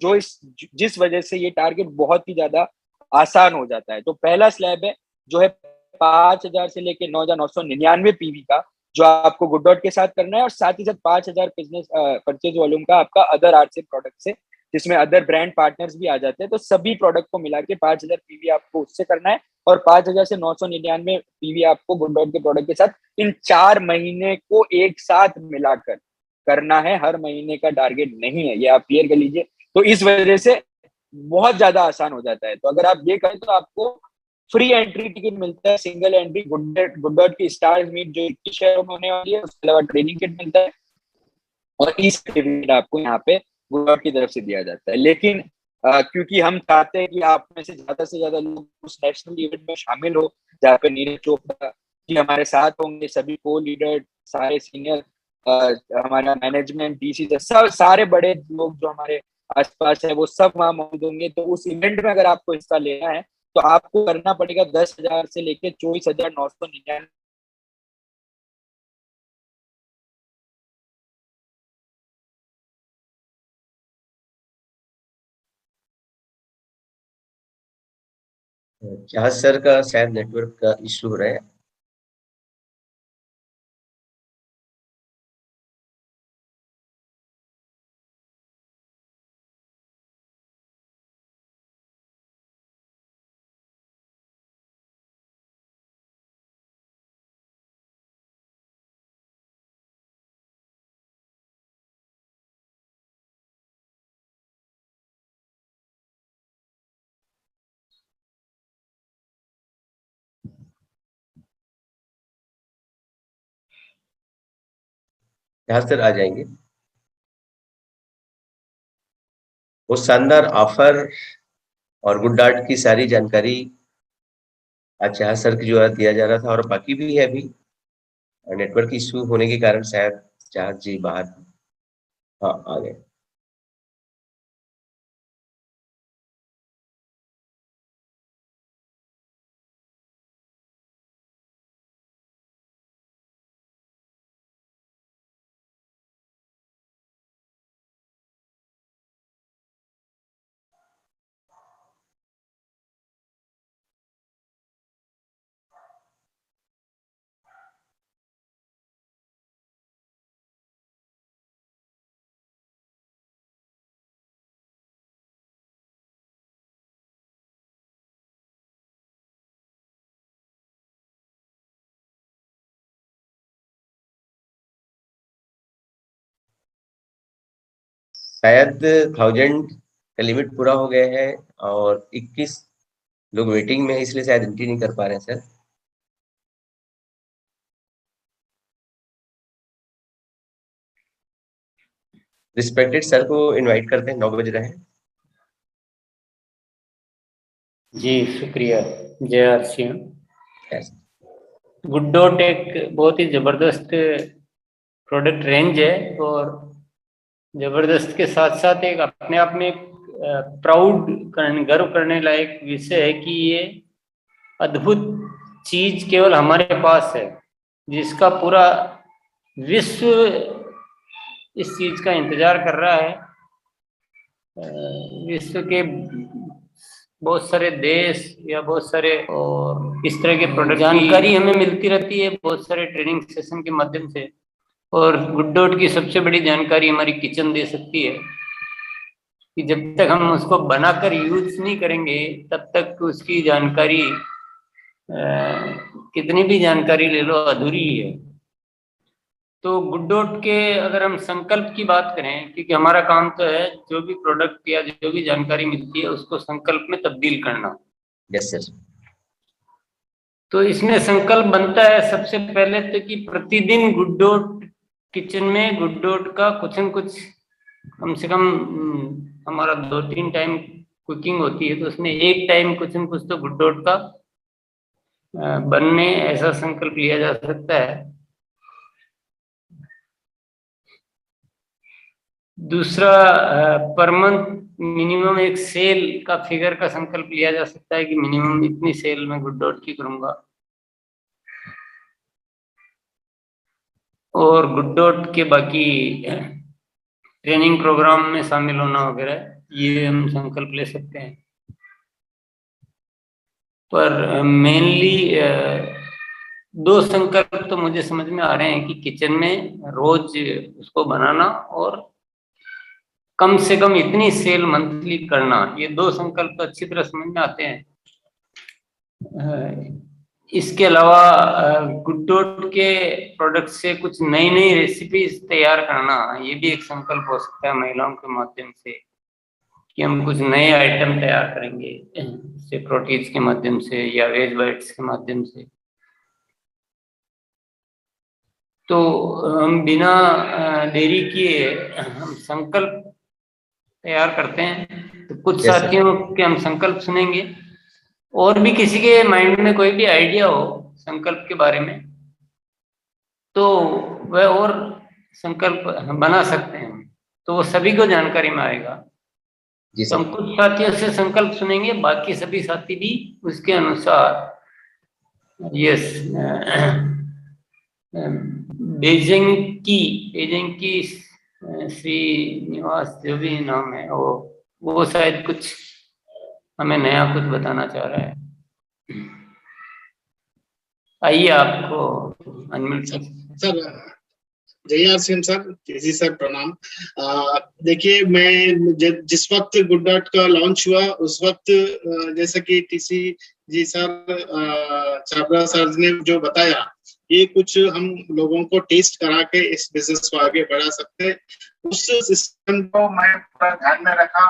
जिस वजह से ये टारगेट बहुत ही ज्यादा आसान हो जाता है। तो पहला स्लैब है जो है 5,000 से लेके 9,999 पीवी का, जो आपको गुड डॉट के साथ करना है, और साथ ही साथ 5,000 बिजनेस परचेज वॉल्यूम का आपका अदर आरसीएफ प्रोडक्ट से, जिसमें अदर ब्रांड पार्टनर्स भी आ जाते हैं। तो सभी प्रोडक्ट को मिला के 5,000 पीवी आपको उससे करना है, और 5,000 से 999 पीवी आपको गुड डॉट के प्रोडक्ट के साथ इन 4 महीने को एक साथ मिलाकर करना है। हर महीने का टारगेट नहीं है, ये आप क्लियर कर लीजिए। तो इस वजह से बहुत ज्यादा आसान हो जाता है। तो अगर आप ये करें तो आपको फ्री एंट्री टिकट मिलता है, सिंगल एंट्री गुड डॉट की स्टार्स मीट जो 21 शहरों में होने वाली है, उसके अलावा ट्रेनिंग किट मिलता है, और ई सर्टिफिकेट आपको यहाँ पे गुड डॉट की तरफ से दिया जाता है। लेकिन क्योंकि हम चाहते हैं कि आप में से ज्यादा लोग उस नेशनल इवेंट में शामिल हो, जहाँ पे नीरज चोपड़ा जी हमारे साथ होंगे, सभी को लीडर, सारे सीनियर, हमारा मैनेजमेंट, डीसी, सब सारे बड़े लोग जो हमारे आसपास है वो सब वहां मौजूद होंगे। तो उस इवेंट में अगर आपको हिस्सा लेना है तो आपको करना पड़ेगा 10,000 से लेके 24,999। जहाज सर का शायद नेटवर्क का इशू हो रहा है। जहाज सर आ जाएंगे। वो शानदार ऑफर और गुड डार्ट की सारी जानकारी आज जहाज सर की जो है दिया जा रहा था, और बाकी भी है अभी नेटवर्क इशू होने के कारण शायद जहाज जी बाहर। हाँ, आ गए। शायद 1000 का लिमिट पूरा हो गया है और 21 लोग वेटिंग में है, इसलिए शायद एंट्री नहीं कर पा रहे हैं सर। रिस्पेक्टेड सर को इनवाइट करते हैं, 9 बज रहे हैं। जी शुक्रिया। Jai R Singh. Yes. Good dot एक बहुत ही जबरदस्त प्रोडक्ट रेंज है, और जबरदस्त के साथ साथ एक अपने आप में एक प्राउड गर्व करने लायक विषय है कि ये अद्भुत चीज केवल हमारे पास है, जिसका पूरा विश्व इस चीज का इंतजार कर रहा है। विश्व के बहुत सारे देश या बहुत सारे और इस तरह के प्रोडक्ट जानकारी हमें मिलती रहती है बहुत सारे ट्रेनिंग सेशन के माध्यम से। और गुड डॉट की सबसे बड़ी जानकारी हमारी किचन दे सकती है कि जब तक हम उसको बनाकर यूज नहीं करेंगे तब तक उसकी जानकारी कितनी भी जानकारी ले लो अधूरी ही है। तो गुड डॉट के अगर हम संकल्प की बात करें, क्योंकि हमारा काम तो है जो भी प्रोडक्ट या जो भी जानकारी मिलती है उसको संकल्प में तब्दील करना। Yes sir. तो इसमें संकल्प बनता है सबसे पहले तो कि प्रतिदिन गुड डॉट किचन में गुड डॉट का कुछ न कुछ कम से कम हमारा 2-3 टाइम कुकिंग होती है, तो उसमें एक टाइम कुछ न कुछ तो गुड डॉट का बनने ऐसा संकल्प लिया जा सकता है। दूसरा, पर मंथ मिनिमम एक सेल का फिगर का संकल्प लिया जा सकता है कि मिनिमम इतनी सेल में गुड डॉट की करूंगा। और गुड डॉट के बाकी ट्रेनिंग प्रोग्राम में शामिल होना वगैरह ये हम संकल्प ले सकते हैं। पर मेनली 2 संकल्प तो मुझे समझ में आ रहे हैं कि किचन में रोज उसको बनाना और कम से कम इतनी सेल मंथली करना, ये 2 संकल्प तो अच्छी तरह समझ में आते हैं। इसके अलावा गुड डॉट के प्रोडक्ट से कुछ नई नई रेसिपीज तैयार करना, ये भी एक संकल्प हो सकता है महिलाओं के माध्यम से कि हम कुछ नए आइटम तैयार करेंगे से प्रोटीन्स के माध्यम से या वेज बाइट्स के माध्यम से। तो हम बिना देरी किए हम संकल्प तैयार करते हैं। तो कुछ साथियों के हम संकल्प सुनेंगे, और भी किसी के माइंड में कोई भी आइडिया हो संकल्प के बारे में तो वह और संकल्प बना सकते हैं, तो वो सभी को जानकारी में आएगा। तो हम कुछ साथियों से संकल्प सुनेंगे, बाकी सभी साथी भी उसके अनुसार यस बेजिंग की श्रीनिवास जो भी नाम है वो शायद कुछ हमें नया कुछ बताना चाह रहा है। आइए आपको unmute sir. Jai R Singh sir, KC sir प्रणाम। देखिए, मैं जिस वक्त गुड डॉट का लॉन्च हुआ उस वक्त जैसा कि टीसी जी सर छाबड़ा सर ने जो बताया, ये कुछ हम लोगों को टेस्ट करा के इस बिजनेस को आगे बढ़ा सकते हैं। उस सिस्टम को मैं पूरा ध्यान में रखा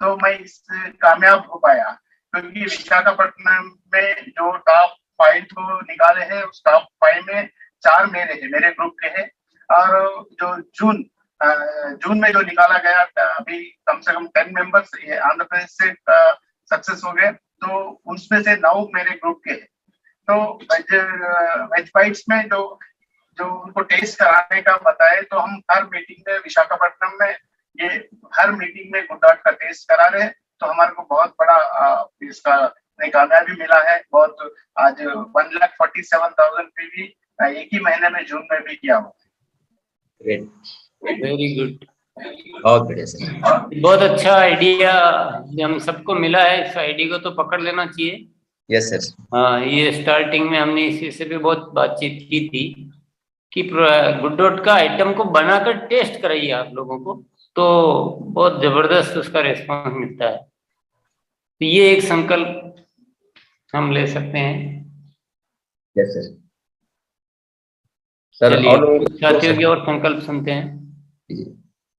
तो मैं इससे कामयाब हो पाया, क्योंकि विशाखापट्टनम में जो टॉप 5 को निकाले हैं उस टॉप 5 में 4 मेरे ग्रुप के हैं। और जो जून में जो निकाला गया अभी कम से कम 10 मेंबर्स आंध्र प्रदेश से सक्सेस हो गए, तो उसमें से 9 मेरे ग्रुप के हैं। तो वेज बाइट्स में जो उनको टेस्ट कराने का बताए, तो हम हर मीटिंग में विशाखापट्टनम में ये हर मीटिंग में गुड डॉट का टेस्ट करा रहे हैं। तो हमारे को बहुत बड़ा इसका कामयाबी मिला है। बहुत आज 1,47,000 पीवी एक ही महीने में जून में भी किया हुआ। वेरी गुड, बहुत बढ़िया सर, बहुत अच्छा आइडिया हम सबको मिला है। इस आइडिया को तो पकड़ लेना चाहिए। Yes sir. हाँ, ये स्टार्टिंग में हमने इसी से भी बहुत बातचीत की थी कि गुड डॉट का आइटम को बनाकर टेस्ट कराइए आप लोगों को, तो बहुत जबरदस्त उसका रिस्पॉन्स मिलता है। तो ये एक संकल्प हम ले सकते हैं। Yes sir. सर चलिए साथियों की और संकल्प सुनते हैं।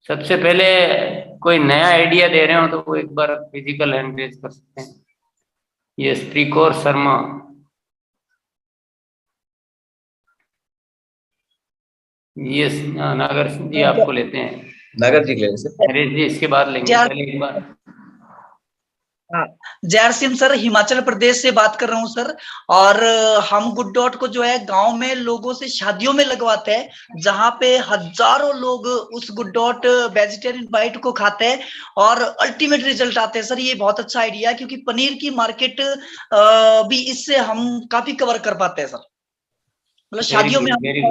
सबसे पहले कोई नया आइडिया दे रहे हो तो वो एक बार फिजिकल हैंड रेज कर सकते हैं। ये श्रीकोर शर्मा, ये नागर जी आपको लेते हैं। नागर जी ले सर। हरीश जी इसके बाद लेंगे, पहले एक बार हाँ, जय सिंह सर, हिमाचल प्रदेश से बात कर रहा हूँ सर। और हम गुड डॉट को जो है गांव में लोगों से शादियों में लगवाते हैं, जहाँ पे हजारों लोग उस गुड डॉट वेजिटेरियन बाइट को खाते हैं और अल्टीमेट रिजल्ट आते हैं सर। ये बहुत अच्छा आइडिया है, क्योंकि पनीर की मार्केट भी इससे हम काफी कवर कर पाते हैं सर। मतलब शादियों में वेरी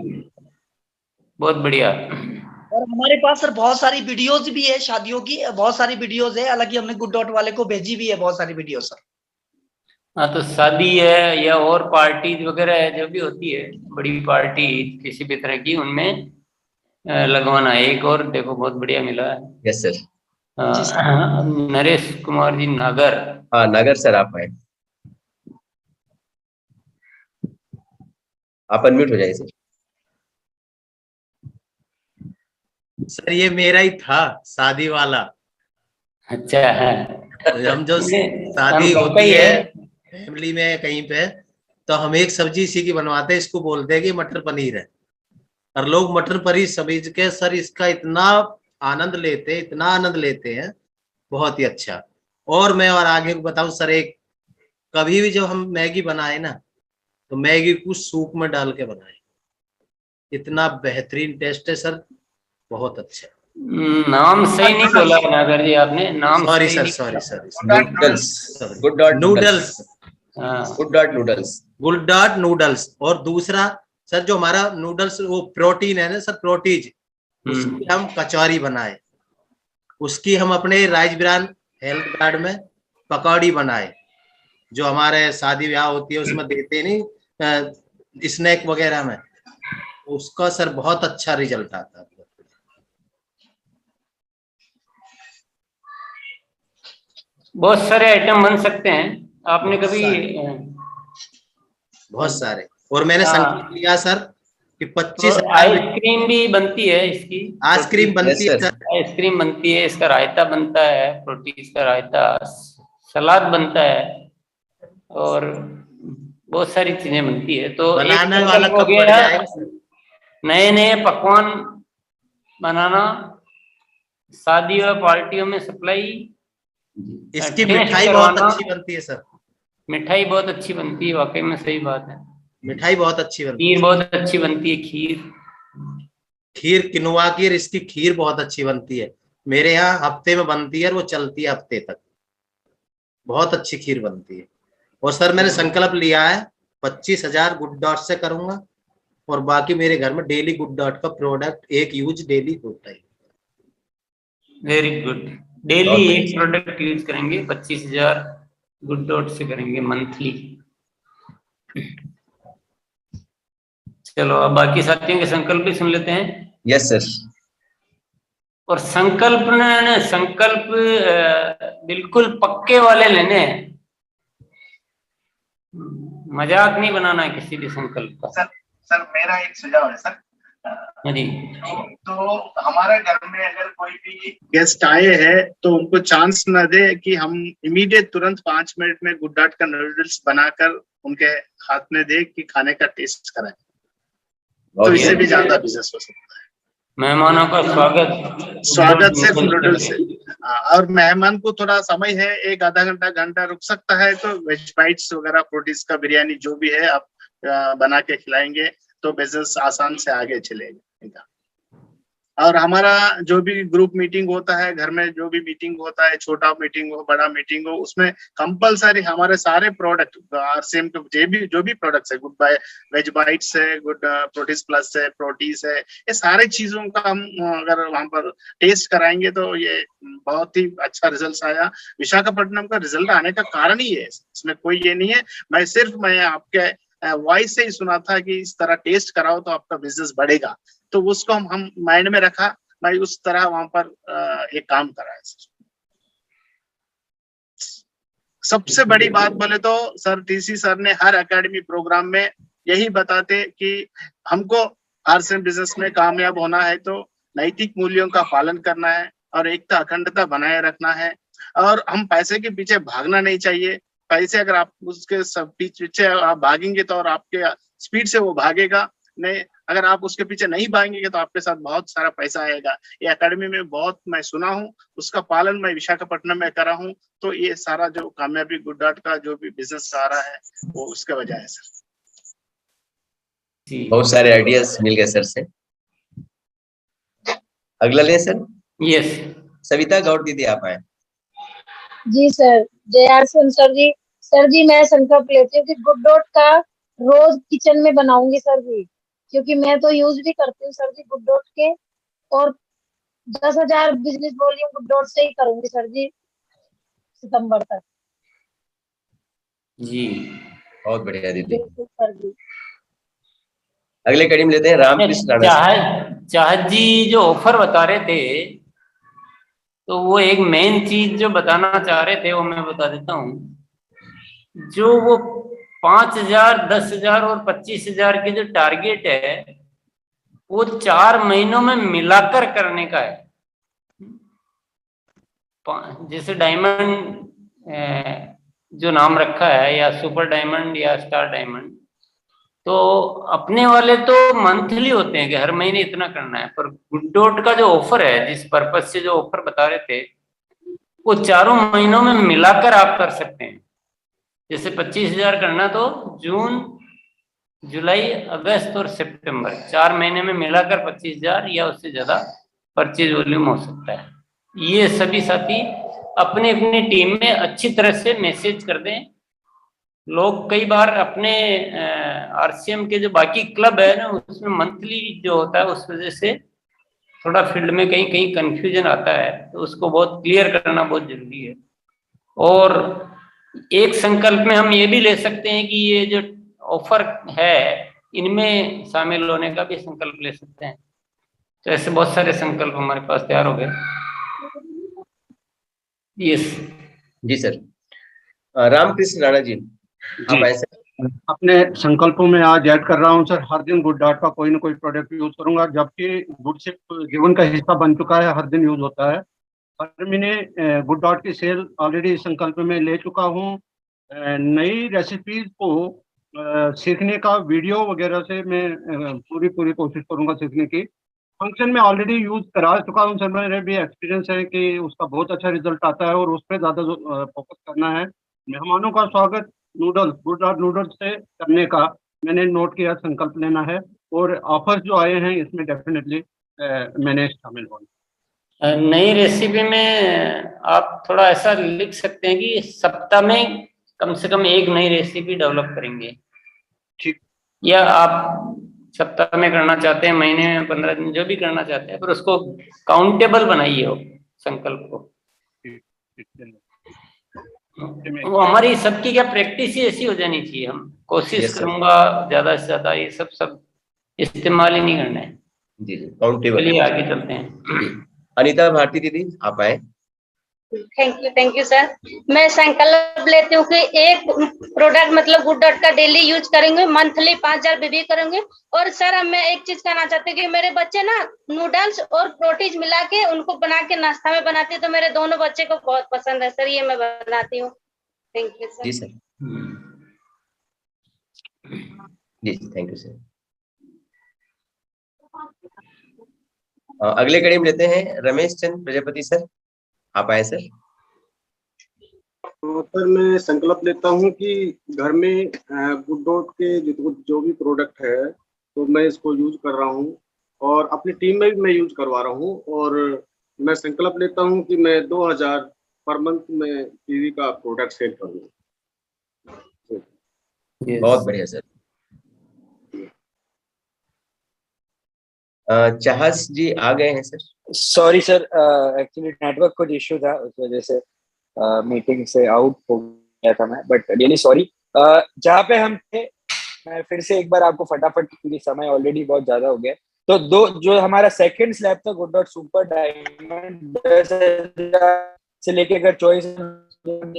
बहुत बढ़िया। और हमारे पास सर बहुत सारी वीडियोज भी है शादियों की, बहुत सारी वीडियोज है, हालांकि हमने गुड डॉट वाले को भेजी भी है बहुत सारी वीडियो सर। हाँ, तो शादी है या और पार्टी वगैरह है, जो भी होती है बड़ी पार्टी किसी भी तरह की, उनमें लगवाना है। एक और देखो बहुत बढ़िया मिला है। Yes sir. नरेश कुमार जी नागर। हाँ नागर सर, आप आए, आप अनम्यूट हो जाइए सर। सर ये मेरा ही था शादी वाला। अच्छा है। हम जो शादी होती है फैमिली में कहीं पे, तो हम एक सब्जी इसी की बनवाते हैं, इसको बोलते हैं कि मटर पनीर है। और लोग मटर पनीर समझ के सर इसका इतना आनंद लेते हैं, इतना आनंद लेते हैं, बहुत ही अच्छा। और मैं और आगे बताऊं सर, एक कभी भी जब हम मैगी बनाए ना, तो मैगी को सूप में डाल के बनाए, इतना बेहतरीन टेस्ट है सर, बहुत अच्छा। नाम सही नहीं बोला नागर जी आपने, नाम सॉरी सही सर, नहीं सॉरी बोला। Sorry. Noodles, good dot noodles, good dot noodles, good dot noodles. और दूसरा सर जो हमारा नूडल्स वो प्रोटीन है ना सर, प्रोटीज, उसकी हम कचौरी बनाए, उसकी हम अपने राइस ब्रांड हेल्थ कार्ड में पकौड़ी बनाए, जो हमारे शादी ब्याह होती है उसमें देते नहीं स्नैक वगैरह में, उसका सर बहुत अच्छा रिजल्ट आता है। बहुत सारे आइटम बन सकते हैं। आपने कभी बहुत सारे। और मैंने संकल्प लिया सर कि 25,000 आइसक्रीम भी बनती है इसकी, आइसक्रीम बनती है सर, आइसक्रीम बनती है, इसका रायता बनता है, प्रोटीज का रायता, सलाद बनता है, और बहुत सारी चीजें बनती है। तो बनाने वाला कब बढ़ जाएगा सर? नए नए पकवान बनाना, शादी और पार्टियों में सप्लाई, इसकी मिठाई बहुत अच्छी बनती है सर, मिठाई बहुत अच्छी बनती है, वाकई में सही बात है। मिठाई बहुत अच्छी बनती है, खीर बहुत अच्छी बनती है, खीर किनुआ की, इसकी खीर बहुत अच्छी बनती है। मेरे यहाँ हफ्ते में बनती है और वो चलती है हफ्ते तक, बहुत अच्छी खीर बनती है। और सर मैंने संकल्प लिया है 25,000 गुड डॉट से करूंगा, और बाकी मेरे घर में डेली गुड डॉट का प्रोडक्ट एक यूज डेली होता है। Very good. डेली एक प्रोडक्ट यूज करेंगे, 25,000 गुड डॉट से करेंगे मंथली। चलो अब बाकी साथियों के संकल्प भी सुन लेते हैं। Yes sir. और संकल्प बिल्कुल पक्के वाले लेने हैं, मजाक नहीं बनाना है किसी भी संकल्प का। सर मेरा एक सुझाव है सर। जी। तो हमारे घर में अगर कोई भी गेस्ट आए हैं तो उनको चांस न दे कि हम इमीडिएट तुरंत 5 मिनट में गुड डॉट का नूडल्स बनाकर उनके हाथ में दे कि खाने का टेस्ट कराए, तो इससे भी ज्यादा बिजनेस हो सकता है। मेहमानों का स्वागत सिर्फ नूडल्स से। और मेहमान को थोड़ा समय है, एक आधा घंटा रुक सकता है, तो वेज बाइट्स वगैरह, प्रोटीज का बिरयानी जो भी है आप बना के खिलाएंगे तो बिजनेस आसान से आगे चलेगा। और हमारा जो भी ग्रुप मीटिंग होता है, घर में जो भी मीटिंग होता है, छोटा मीटिंग हो बड़ा मीटिंग हो, उसमें कंपलसरी हमारे सारे प्रोडक्ट आरसीएम के जो भी प्रोडक्ट्स है, गुड बाय वेज बाइट्स है, गुड प्रोटीज प्लस है, प्रोटीज है, ये सारे चीजों का हम अगर वहां पर टेस्ट कराएंगे तो ये बहुत ही अच्छा रिजल्ट आया। विशाखापट्टनम का रिजल्ट आने का कारण ही है, इसमें कोई ये नहीं है। मैं आपके वॉइस से ही सुना था कि इस तरह टेस्ट कराओ तो आपका बिजनेस बढ़ेगा, तो उसको हम माइंड में रखा, मैं उस तरह वहां पर एक काम कराया। सबसे बड़ी बात बोले तो सर टीसी सर ने हर एकेडमी प्रोग्राम में यही बताते कि हमको आरसीएम बिजनेस में कामयाब होना है तो नैतिक मूल्यों का पालन करना है और एकता अखंडता बनाए रखना है, और हम पैसे के पीछे भागना नहीं चाहिए। पैसे अगर आप उसके सब पीछे आप भागेंगे तो और आपके स्पीड से वो भागेगा, ने अगर आप उसके पीछे नहीं भागेंगे तो आपके साथ बहुत सारा पैसा आएगा। ये एकेडमी में बहुत मैं सुना हूँ, उसका पालन मैं विशाखापट्टनम में करा हूँ। तो ये सारा जो कामयाबी गुड डॉट का जो भी बिजनेस आ रहा है वो उसके वजह है सर। बहुत सारे आइडियाज मिल गए सर से। अगला ले सर। यस सविता गौड़ दीदी आप आए। जी सर, JR सर जी। सर जी मैं संकल्प लेती हूँ कि गुड डॉट का रोज किचन में बनाऊंगी सर जी, क्योंकि मैं तो यूज भी करती हूँ सर जी गुड डॉट के, और 10,000 बिजनेस वॉल्यूम गुड डॉट से ही करूंगी सर जी सितंबर तक। जी बहुत बढ़िया दीदी। बिल्कुल सर जी। अगले कड़ी में लेते हैं रामकृष्ण राणा सर। चाहत जी जो ऑफर बता रहे थे, तो वो एक मेन चीज जो बताना चाह रहे थे वो मैं बता देता हूँ। जो वो 5,000, 10,000 और 25,000 की जो टारगेट है वो 4 महीनों में मिलाकर करने का है। जैसे डायमंड जो नाम रखा है, या सुपर डायमंड या स्टार डायमंड, तो अपने वाले तो मंथली होते हैं कि हर महीने इतना करना है। पर गुड डॉट का जो ऑफर है, जिस पर्पज से जो ऑफर बता रहे थे, वो 4 महीनों में मिलाकर आप कर सकते हैं। जैसे 25,000 करना तो जून, जुलाई, अगस्त और सितंबर 4 महीने में मिलाकर 25,000 या उससे ज्यादा परचेज वॉल्यूम हो सकता है। ये सभी साथी अपने अपनी टीम में अच्छी तरह से मैसेज कर दें। लोग कई बार अपने RCM के जो बाकी क्लब है ना, उसमें मंथली जो होता है, उस वजह से थोड़ा फील्ड में कहीं कहीं कंफ्यूजन आता है, तो उसको बहुत क्लियर करना बहुत जरूरी है। और एक संकल्प में हम ये भी ले सकते हैं कि ये जो ऑफर है इनमें शामिल होने का भी संकल्प ले सकते हैं। तो ऐसे बहुत सारे संकल्प हमारे पास तैयार हो गए। यस जी सर। रामकृष्ण राणा जी आप ऐसे। अपने संकल्पों में आज ऐड कर रहा हूं सर, हर दिन गुड डॉट का कोई ना कोई प्रोडक्ट यूज करूंगा, जबकि गुड शिप जीवन का हिस्सा बन चुका है, हर दिन यूज होता है। हर महीने गुड डॉट की सेल ऑलरेडी संकल्प में ले चुका हूं। नई रेसिपीज को सीखने का वीडियो वगैरह से मैं पूरी कोशिश करूंगा सीखने की। फंक्शन में ऑलरेडी यूज करा चुका हूं सर, मेरे भी एक्सपीरियंस है कि उसका बहुत अच्छा रिजल्ट आता है, और उस पर ज्यादा फोकस करना है। मेहमानों का स्वागत नूडल्स, गुड डॉट नूडल्स से करने का मैंने नोट किया, संकल्प लेना है। और ऑफर्स जो आए हैं इसमें डेफिनेटली मैंने शामिल होना। नई रेसिपी में आप थोड़ा ऐसा लिख सकते हैं कि सप्ताह में कम से कम एक नई रेसिपी डेवलप करेंगे। ठीक। या आप सप्ताह में करना चाहते हैं, महीने में 15 दिन, जो भी करना चाहते हैं, पर उसको काउंटेबल बनाइए हो संकल्प को। वो हमारी सबकी क्या प्रैक्टिस ही ऐसी हो जानी चाहिए। हम कोशिश करूंगा ज्यादा से ज्यादा ये सब इस्तेमाल ही नहीं करना है। जी जी, काउंटेबल। चलिए आगे चलते हैं। अनीता भारती दीदी आप आए। Thank you sir. मैं संकल्प लेती हूँ कि एक प्रोडक्ट मतलब गुड डॉट का डेली यूज करेंगे, मंथली 5,000 बीबी करेंगे। और सर मैं एक चीज कहना चाहती हूँ कि मेरे बच्चे ना नूडल्स और प्रोटीज मिला के उनको बना के नाश्ता में बनाती है, तो मेरे दोनों बच्चे को बहुत पसंद है सर, ये मैं बनाती हूँ। Thank you sir. जी सर। जी थैंक यू सर। अगले कड़ी में लेते हैं रमेश चंद्र प्रजापति सर आप आए सर। सर मैं संकल्प लेता हूं कि घर में गुड डॉट के जो भी प्रोडक्ट है तो मैं इसको यूज कर रहा हूं, और अपनी टीम में भी मैं यूज करवा रहा हूं। और मैं संकल्प लेता हूं कि मैं 2,000 पर मंथ में टीवी का प्रोडक्ट सेल करूंगा। बहुत बढ़िया सर। चाहस जी आ गए हैं sir. Sorry sir, actually network कुछ इश्यू था, उस वजह से मीटिंग से आउट हो गया था मैं, बट रियली सॉरी। जहाँ पे हम थे मैं फिर से एक बार आपको फटाफट, क्योंकि समय ऑलरेडी बहुत ज्यादा हो गया, तो जो हमारा सेकंड स्लैब था गुड डॉट सुपर डायमंड 10,000 से लेके अगर चॉइस गुड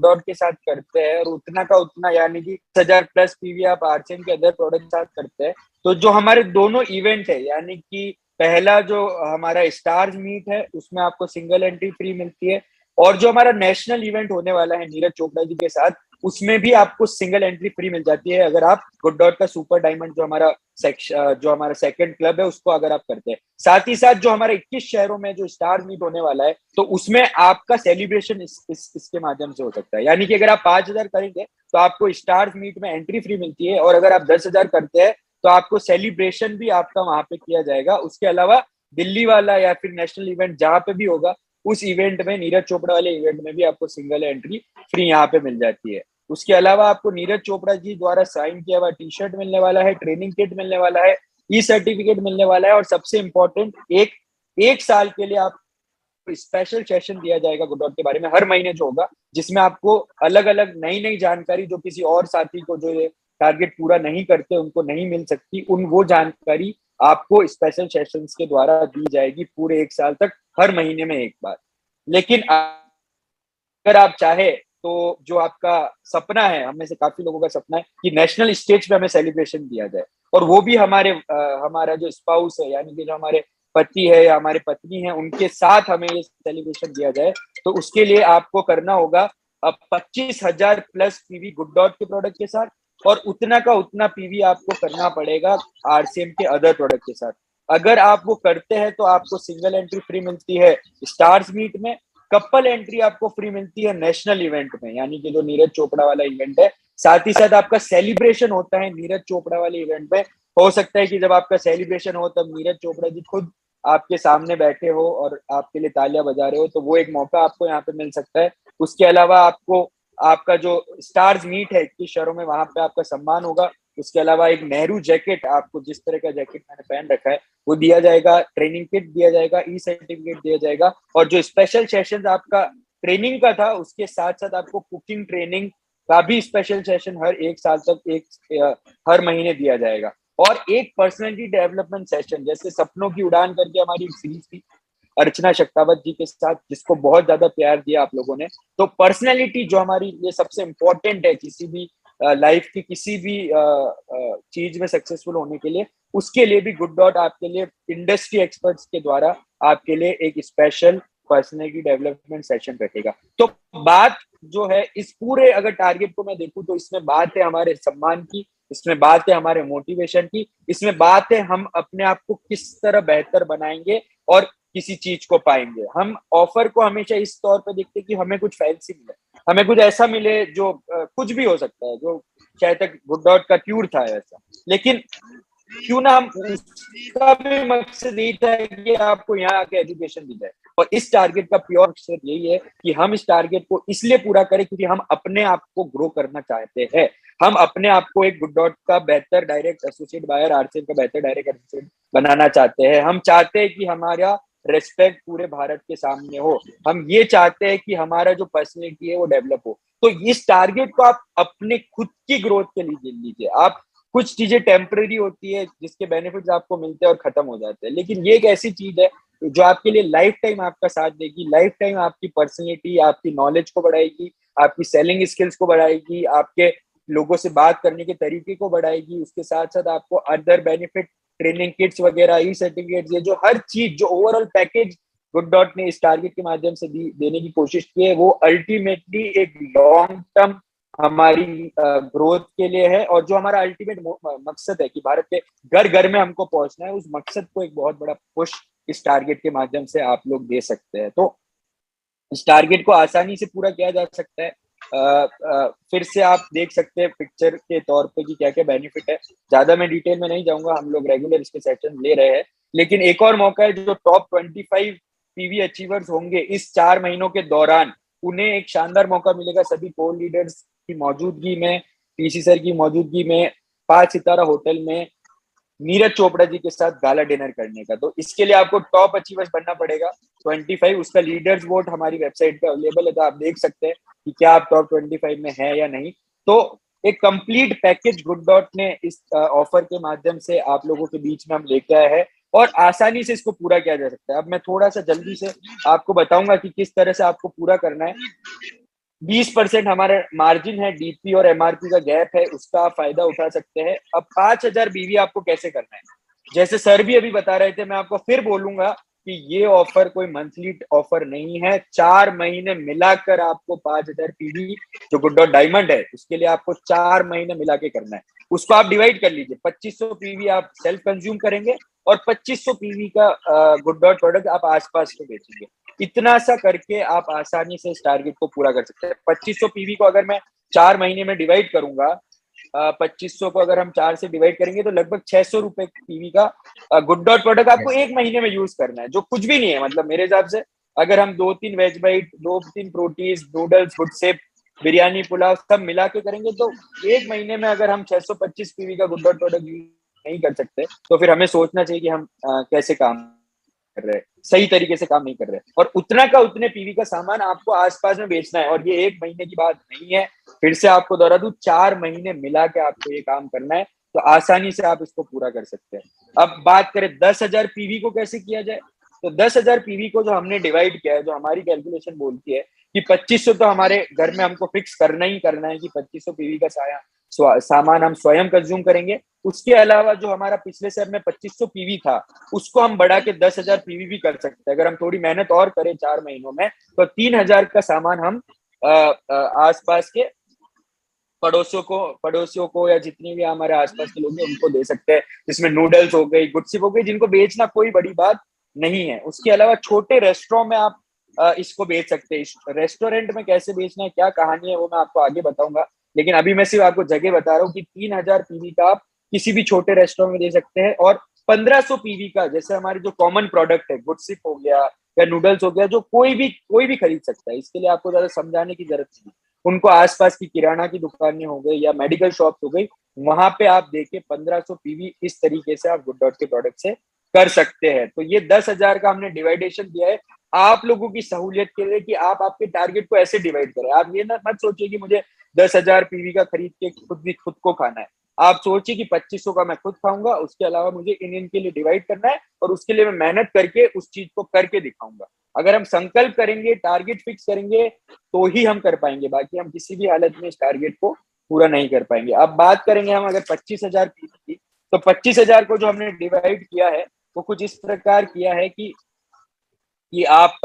डॉट के साथ करते हैं और उतना का उतना यानी कि 10,000 प्लस पीवी आप RCM के अदर प्रोडक्ट के साथ करते हैं, तो जो हमारे दोनों इवेंट है, यानी कि पहला जो हमारा स्टार्स मीट है उसमें आपको सिंगल एंट्री फ्री मिलती है, और जो हमारा नेशनल इवेंट होने वाला है नीरज चोपड़ा जी के साथ, उसमें भी आपको सिंगल एंट्री फ्री मिल जाती है अगर आप गुड डॉट का सुपर डायमंड जो हमारा सेकंड क्लब है उसको अगर आप करते हैं। साथ ही साथ जो हमारे 21 शहरों में जो स्टार मीट होने वाला है तो उसमें आपका सेलिब्रेशन इसके माध्यम से हो सकता है। यानी कि अगर आप 5,000 करेंगे तो आपको स्टार मीट में एंट्री फ्री मिलती है, और अगर आप 10,000 करते हैं तो आपको सेलिब्रेशन भी आपका वहां पे किया जाएगा। उसके अलावा दिल्ली वाला या फिर नेशनल इवेंट जहां पे भी होगा उस इवेंट में, नीरज चोपड़ा वाले इवेंट में भी आपको सिंगल एंट्री फ्री यहाँ पे मिल जाती है। उसके अलावा आपको नीरज चोपड़ा जी द्वारा साइन किया हुआ टी शर्ट मिलने वाला है, ट्रेनिंग किट मिलने वाला है, ई सर्टिफिकेट मिलने वाला है, और सबसे इम्पोर्टेंट एक साल के लिए आप स्पेशल सेशन दिया जाएगा गुड डॉट के बारे में हर महीने जो होगा, जिसमें आपको अलग अलग नई नई जानकारी जो किसी और साथी को जो ये टारगेट पूरा नहीं करते उनको नहीं मिल सकती, वो जानकारी आपको स्पेशल सेशंस के द्वारा दी जाएगी पूरे 1 साल तक, हर महीने में एक बार। लेकिन अगर आप चाहे तो जो आपका सपना है, हम में से काफी लोगों का सपना है कि नेशनल स्टेज पे हमें सेलिब्रेशन दिया जाए, और वो भी हमारा जो स्पाउस है यानी कि जो हमारे पति है या हमारे पत्नी है उनके साथ हमें ये सेलिब्रेशन दिया जाए, तो उसके लिए आपको करना होगा 25,000 प्लस पीवी गुड डॉट के प्रोडक्ट के साथ, और उतना का उतना पीवी आपको करना पड़ेगा आरसीएम के अदर प्रोडक्ट के साथ। अगर आप वो करते हैं तो आपको सिंगल एंट्री फ्री मिलती है स्टार्स मीट में, कपल एंट्री आपको फ्री मिलती है नेशनल इवेंट में यानी कि जो नीरज चोपड़ा वाला इवेंट है। साथ ही साथ आपका सेलिब्रेशन होता है नीरज चोपड़ा वाले इवेंट में। हो सकता है कि जब आपका सेलिब्रेशन हो तब नीरज चोपड़ा जी खुद आपके सामने बैठे हो और आपके लिए तालियां बजा रहे हो, तो वो एक मौका आपको यहाँ पे मिल सकता है। उसके अलावा आपको आपका जो स्टार्स मीट है 21 शहरों में, वहां पे आपका सम्मान होगा। उसके अलावा एक नेहरू जैकेट, आपको जिस तरह का जैकेट मैंने पहन रखा है वो दिया जाएगा, ट्रेनिंग किट दिया जाएगा, ई सर्टिफिकेट दिया जाएगा, और जो स्पेशल सेशन आपका ट्रेनिंग का था उसके साथ साथ आपको कुकिंग ट्रेनिंग का भी स्पेशल सेशन हर 1 साल तक हर महीने दिया जाएगा। और एक पर्सनैलिटी डेवलपमेंट सेशन, जैसे सपनों की उड़ान करके हमारी एक सीरीज थी अर्चना शक्तावत जी के साथ, जिसको बहुत ज्यादा प्यार दिया आप लोगों ने, तो पर्सनैलिटी जो हमारी ये सबसे इम्पोर्टेंट है किसी भी लाइफ की किसी भी चीज में सक्सेसफुल होने के लिए, उसके लिए भी गुड डॉट आपके लिए इंडस्ट्री एक्सपर्ट्स के द्वारा आपके लिए एक स्पेशल पर्सनैलिटी डेवलपमेंट सेशन रखेगा। तो बात जो है इस पूरे अगर टारगेट को मैं देखूं तो इसमें बात है हमारे सम्मान की, इसमें बात है हमारे मोटिवेशन की, इसमें बात है हम अपने आप को किस तरह बेहतर बनाएंगे और किसी चीज को पाएंगे। हम ऑफर को हमेशा इस तौर पे देखते हैं कि हमें कुछ फैंसी मिले, हमें कुछ ऐसा मिले जो कुछ भी हो सकता है, जो शायद तक गुड डॉट का ट्यूर था ऐसा, लेकिन क्यों ना हम उसका भी मकसद यही था कि आपको यहाँ आके एजुकेशन दी जाए। और इस टारगेट का प्योर मकसद यही है कि हम इस टारगेट को इसलिए पूरा करें क्योंकि हम अपने आप को ग्रो करना चाहते हैं। हम अपने आप को एक गुड डॉट का बेहतर डायरेक्ट एसोसिएट बायर, आरसीएम का बेहतर डायरेक्ट एसोसिएट बनाना चाहते हैं। हम चाहते हैं कि हमारा रेस्पेक्ट पूरे भारत के सामने हो। हम ये चाहते हैं कि हमारा जो पर्सनैलिटी है वो डेवलप हो। तो इस टारगेट को आप अपने खुद की ग्रोथ के लिए लीजिए। आप कुछ चीजें टेम्पररी होती है जिसके बेनिफिट्स आपको मिलते हैं और खत्म हो जाते हैं, लेकिन ये एक ऐसी चीज है जो आपके लिए लाइफ टाइम आपका साथ देगी, लाइफ टाइम आपकी पर्सनैलिटी, आपकी नॉलेज को बढ़ाएगी, आपकी सेलिंग स्किल्स को बढ़ाएगी, आपके लोगों से बात करने के तरीके को बढ़ाएगी। उसके साथ साथ आपको अदर बेनिफिट, ट्रेनिंग किट्स वगैरह, ई सर्टिफिकेट्स, ये जो हर चीज जो ओवरऑल पैकेज गुड डॉट ने इस टारगेट के माध्यम से देने की कोशिश की है, वो अल्टीमेटली एक लॉन्ग टर्म हमारी ग्रोथ के लिए है। और जो हमारा अल्टीमेट मकसद है कि भारत के घर घर में हमको पहुंचना है, उस मकसद को एक बहुत बड़ा पुश इस टारगेट के माध्यम से आप लोग दे सकते हैं। तो इस टारगेट को आसानी से पूरा किया जा सकता है। फिर से आप देख सकते हैं पिक्चर के तौर पे कि क्या क्या बेनिफिट है। ज्यादा मैं डिटेल में नहीं जाऊंगा, हम लोग रेगुलर इसके सेशन ले रहे हैं, लेकिन एक और मौका है जो टॉप 25 पीवी अचीवर्स होंगे इस 4 महीनों के दौरान, उन्हें एक शानदार मौका मिलेगा सभी कोर लीडर्स की मौजूदगी में, टीसी सर की मौजूदगी में, 5 सितारा होटल में नीरज चोपड़ा जी के साथ गाला डिनर करने का। तो इसके लिए आपको टॉप अचीवर्स बनना पड़ेगा 25। उसका लीडर्स वोट हमारी वेबसाइट पे अवेलेबल है, तो आप देख सकते हैं कि क्या आप टॉप 25 में है या नहीं। तो एक कंप्लीट पैकेज गुड डॉट ने इस ऑफर के माध्यम से आप लोगों के बीच में हम लेके आए हैं और आसानी से इसको पूरा किया जा सकता है। अब मैं थोड़ा सा जल्दी से आपको बताऊंगा कि किस तरह से आपको पूरा करना है। 20% हमारा मार्जिन है, डीपी और एमआरपी का गैप है, उसका आप फायदा उठा सकते हैं। अब 5,000 बीवी आपको कैसे करना है, जैसे सर भी अभी बता रहे थे, मैं आपको फिर बोलूंगा कि ये ऑफर कोई मंथली ऑफर नहीं है, 4 महीने मिलाकर आपको 5000 पीवी जो गुड डॉट डायमंड है उसके लिए आपको 4 महीने मिला के करना है। उसको आप डिवाइड कर लीजिए, 2500 पीवी आप सेल्फ कंज्यूम करेंगे और 2500 पीवी का गुड डॉट प्रोडक्ट आप आसपास को बेचेंगे। इतना सा करके आप आसानी से इस टारगेट को पूरा कर सकते हैं। 2500 पीवी को अगर मैं 4 महीने में डिवाइड करूंगा, 2500 को अगर हम 4 से डिवाइड करेंगे तो लगभग 600 रुपए पीवी का गुड डॉट प्रोडक्ट आपको एक महीने में यूज करना है, जो कुछ भी नहीं है। मतलब मेरे हिसाब से अगर हम 2-3 वेज बाइट, 2-3 प्रोटीज, नूडल्स, गुडसेप, बिरयानी, पुलाव सब मिला के करेंगे तो एक महीने में अगर हम 625 पीवी का गुड डॉट प्रोडक्ट यूज नहीं कर सकते तो फिर हमें सोचना चाहिए कि हम कैसे काम कर रहे हैं, सही तरीके से काम नहीं कर रहे। और उतना का उतने पीवी का सामान आपको आसपास में बेचना है, और ये एक महीने की बात नहीं है, फिर से आपको दोहरा दूं, 4 महीने मिला के आपको ये काम करना है, तो आसानी से आप इसको पूरा कर सकते हैं। अब बात करें 10,000 पीवी को कैसे किया जाए, तो 10,000 पीवी को जो हमने डिवाइड किया है, जो हमारी कैलकुलेशन बोलती है कि 2500 तो हमारे घर में हमको फिक्स करना ही करना है कि 2500 पीवी का सामान हम स्वयं कंज्यूम करेंगे। उसके अलावा जो हमारा पिछले शहर में 2500 पीवी था उसको हम बढ़ा के 10,000 पीवी भी कर सकते हैं। अगर हम थोड़ी मेहनत और करें 4 महीनों में तो 3,000 का सामान हम आसपास के पड़ोसियों को या जितनी भी हमारे आसपास के लोग हैं उनको दे सकते हैं, जिसमें नूडल्स हो गई, गुडसिप हो गई, जिनको बेचना कोई बड़ी बात नहीं है। उसके अलावा छोटे रेस्टोरेंट में आप इसको बेच सकते हैं। रेस्टोरेंट में कैसे बेचना है, क्या कहानी है, वो मैं आपको आगे बताऊंगा, लेकिन अभी मैं सिर्फ आपको जगह बता रहा हूँ कि 3,000 पीवी का आप किसी भी छोटे रेस्टोरेंट में दे सकते हैं। और 1500 पीवी का, जैसे हमारे जो कॉमन प्रोडक्ट है, गुडसिप हो गया या नूडल्स हो गया, जो कोई भी खरीद सकता है, इसके लिए आपको ज्यादा समझाने की जरूरत नहीं। उनको आसपास की किराना की दुकानें हो गई या मेडिकल शॉप हो गई, वहां पे आप देके 1500 पीवी इस तरीके से आप गुड डॉट के प्रोडक्ट से कर सकते हैं। तो ये 10,000 का हमने डिवाइडेशन दिया है आप लोगों की सहूलियत के लिए कि आप आपके टारगेट को ऐसे डिवाइड करें। आप ये ना मत सोचिए कि मुझे 10,000 पीवी का खरीद के खुद को खाना है। आप सोचिए कि 2500 का मैं खुद खाऊंगा, उसके अलावा मुझे इन के लिए डिवाइड करना है और उसके लिए मैं मेहनत करके उस चीज को करके दिखाऊंगा। अगर हम संकल्प करेंगे, टारगेट फिक्स करेंगे तो ही हम कर पाएंगे, बाकी हम किसी भी हालत में इस टारगेट को पूरा नहीं कर पाएंगे। अब बात करेंगे हम अगर 25,000 पीवी की, तो 25,000 को जो हमने डिवाइड किया है वो कुछ इस प्रकार किया है कि आप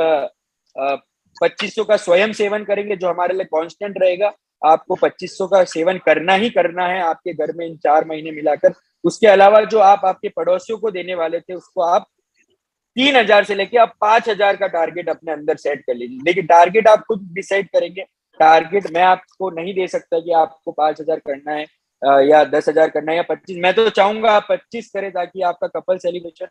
2500 का स्वयं सेवन करेंगे जो हमारे लिए कांस्टेंट रहेगा। आपको 2500 का सेवन करना ही करना है आपके घर में इन 4 महीने मिलाकर। उसके अलावा जो आप आपके पड़ोसियों को देने वाले थे उसको आप 3,000 से लेके आप 5,000 का टारगेट अपने अंदर सेट कर लीजिए, लेकिन टारगेट आप खुद डिसाइड करेंगे। टारगेट मैं आपको नहीं दे सकता कि आपको 5,000 करना है या 10,000 करना है या 25। मैं तो चाहूंगा आप 25 करें ताकि आपका कपल सेलिब्रेशन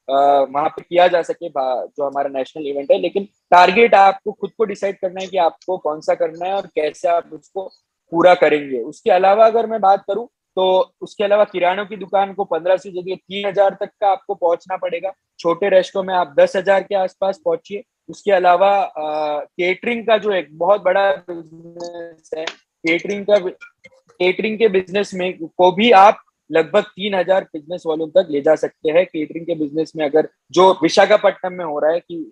वहां पे किया जा सके, जो हमारा नेशनल इवेंट है। लेकिन टारगेट आपको खुद को डिसाइड करना है कि आपको कौन सा करना है और कैसे आप उसको पूरा करेंगे। उसके अलावा अगर मैं बात करूं तो उसके अलावा किरानों की दुकान को 1500 जगह 3,000 तक का आपको पहुंचना पड़ेगा। छोटे रेस्टोरेंट में आप 10,000 के आसपास पहुंचिए। उसके अलावा केटरिंग का जो एक बहुत बड़ा बिजनेस है, केटरिंग के बिजनेस में को भी आप लगभग 3,000 बिजनेस वॉल्यूम तक ले जा सकते हैं। केटरिंग के बिजनेस में अगर जो विशाखापट्टनम में हो रहा है कि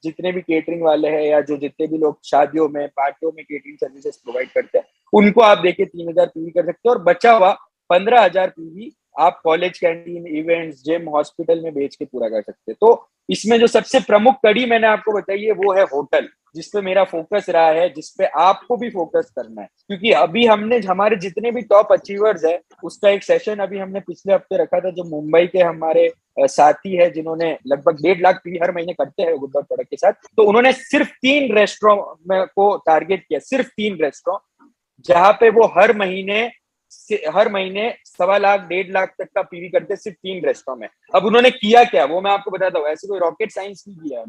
जितने भी केटरिंग वाले हैं या जो जितने भी लोग शादियों में, पार्टियों में केटरिंग सर्विसेज प्रोवाइड करते हैं, उनको आप देखिए 3,000 पीवी कर सकते हैं और बचा हुआ 15,000 पीवी आप college canteen, events, gym, hospital में बेच के पूरा कर सकते हैं। तो इसमें जो सबसे प्रमुख कड़ी मैंने आपको बताई है वो है होटल, जिसपे मेरा फोकस रहा है, जिसपे आपको भी फोकस करना है। क्योंकि अभी हमने हमारे जितने भी टॉप अचीवर्स है उसका एक सेशन अभी हमने पिछले हफ्ते रखा था, जो मुंबई के हमारे साथी है जिन्होंने लगभग 1.5 लाख पीवी हर महीने करते हैं गुड डॉट प्रोडक्ट के साथ। तो उन्होंने सिर्फ 3 रेस्टोरेंट को टारगेट किया, सिर्फ 3 रेस्टोरेंट, जहां पे वो हर महीने 1.25 लाख 1.5 लाख तक का पीवी करते, सिर्फ 3 रेस्टोरेंट में। अब उन्होंने किया क्या वो मैं आपको बताता हूँ, ऐसे कोई रॉकेट साइंस नहीं किया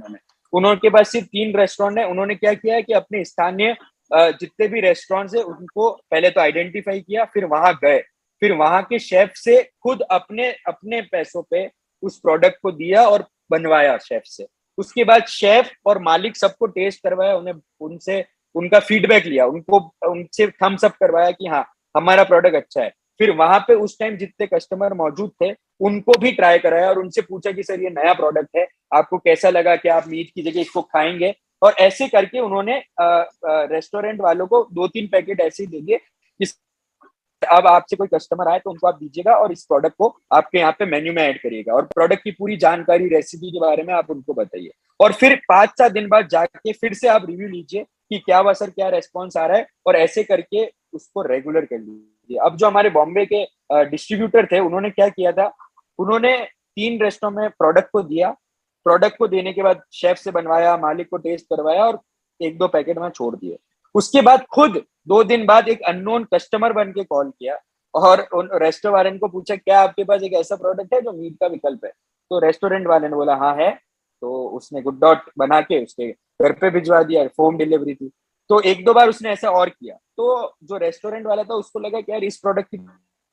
उन्होंने पास सिर्फ 3 रेस्टोरेंट है। उन्होंने क्या किया है कि अपने स्थानीय जितने भी रेस्टोरेंट्स है उनको पहले तो आइडेंटिफाई किया, फिर वहां गए, फिर वहां के शेफ से खुद अपने पैसों पे उस प्रोडक्ट को दिया और बनवाया शेफ से। उसके बाद शेफ और मालिक सबको टेस्ट करवाया, उनसे उनका फीडबैक लिया, उनसे थम्स अप करवाया कि हाँ हमारा प्रोडक्ट अच्छा है। फिर वहां पे उस टाइम जितने कस्टमर मौजूद थे उनको भी ट्राई कराया और उनसे पूछा कि सर ये नया प्रोडक्ट है, आपको कैसा लगा, क्या आप मीट की जगह इसको खाएंगे? और ऐसे करके उन्होंने रेस्टोरेंट वालों को 2-3 पैकेट ऐसे ही दे दिए अब आपसे कोई कस्टमर आए तो उनको आप दीजिएगा और इस प्रोडक्ट को आपके यहाँ पे मेन्यू में ऐड करिएगा और प्रोडक्ट की पूरी जानकारी रेसिपी के बारे में आप उनको बताइए और फिर 5-7 दिन बाद जाके फिर से आप रिव्यू लीजिए कि क्या हुआ सर, क्या रेस्पॉन्स आ रहा है, और ऐसे करके उसको रेगुलर कर लीजिए। अब जो हमारे बॉम्बे के डिस्ट्रीब्यूटर थे उन्होंने क्या किया था, उन्होंने 3 रेस्टोरेंट में प्रोडक्ट को दिया, प्रोडक्ट को देने के बाद शेफ से बनवाया, मालिक को टेस्ट करवाया और 1-2 पैकेट में छोड़ दिए। उसके बाद खुद 2 दिन बाद एक अननोन कस्टमर बन के कॉल किया और उन रेस्टोरेंट को पूछा क्या आपके पास एक ऐसा प्रोडक्ट है जो मीट का विकल्प है, तो रेस्टोरेंट वाले ने बोला हाँ है, तो उसने गुड डॉट बना के उसके घर पे भिजवा दिया, होम डिलीवरी थी। तो 1-2 बार उसने ऐसा और किया, तो जो रेस्टोरेंट वाला था उसको लगा कि यार इस प्रोडक्ट की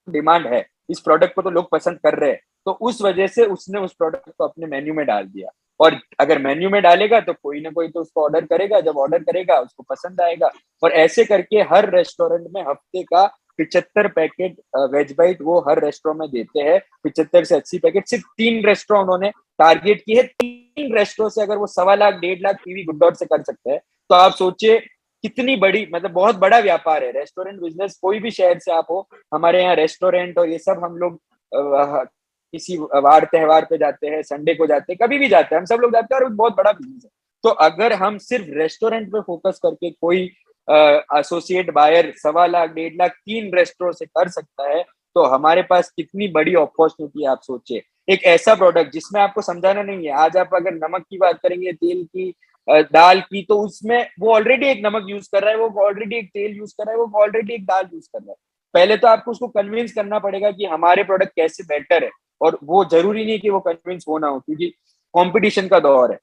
डिमांड है, इस प्रोडक्ट को तो लोग पसंद कर रहे हैं, तो उस वजह से उसने उस प्रोडक्ट को अपने मेन्यू में डाल दिया। और अगर मेन्यू में डालेगा तो कोई ना कोई तो उसको ऑर्डर करेगा, जब ऑर्डर करेगा उसको पसंद आएगा, और ऐसे करके हर रेस्टोरेंट में हफ्ते का 75 पैकेट वेज बाइट वो हर रेस्टोरेंट में देते हैं। 75 से 80 पैकेट सिर्फ 3 रेस्टोरेंट उन्होंने टारगेट की है। 3 रेस्टोरेंट से अगर वो 1.25 lakh 1.5 lakh PV good dot से कर सकते हैं तो आप सोचिए कितनी बड़ी, मतलब बहुत बड़ा व्यापार है रेस्टोरेंट बिजनेस। कोई भी शहर से आप हो, हमारे यहाँ रेस्टोरेंट और ये सब हम लोग किसी वार त्योहार पे जाते हैं, संडे को जाते हैं, कभी भी जाते हैं, हम सब लोग जाते हैं और बहुत बड़ा बिजनेस है। तो अगर हम सिर्फ रेस्टोरेंट पे फोकस करके कोई associate buyer 1.25 lakh 1.5 lakh 3 restaurant से कर सकता है तो हमारे पास कितनी बड़ी अपॉर्चुनिटी है। आप सोचिए एक ऐसा प्रोडक्ट जिसमें आपको समझाना नहीं है। आज आप अगर नमक की बात करेंगे, तेल की, दाल की, तो उसमें वो ऑलरेडी एक नमक यूज कर रहा है, वो ऑलरेडी एक तेल यूज कर रहा है, वो ऑलरेडी एक दाल यूज कर रहा है। पहले तो आपको उसको कन्विंस करना पड़ेगा कि हमारे प्रोडक्ट कैसे बेटर है, और वो जरूरी नहीं कि वो कन्विंस होना हो क्योंकि कंपटीशन का दौर है।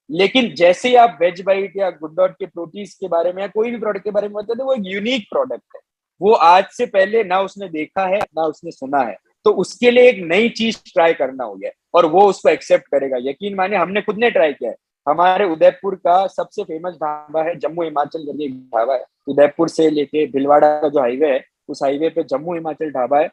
लेकिन जैसे ही आप वेज बाइट या गुड डॉट के प्रोटीज के बारे में या कोई भी प्रोडक्ट के बारे में बताते हैं, वो एक यूनिक प्रोडक्ट है, वो आज से पहले ना उसने देखा है ना उसने सुना है, तो उसके लिए एक नई चीज ट्राई करना हो गया और वो उसको एक्सेप्ट करेगा। यकीन माने हमने खुद ने ट्राई किया है। हमारे उदयपुर का सबसे फेमस ढाबा है जम्मू हिमाचल करके एक ढाबा है, उदयपुर से लेके भिलवाड़ा का जो हाईवे है उस हाईवे पे जम्मू हिमाचल ढाबा है।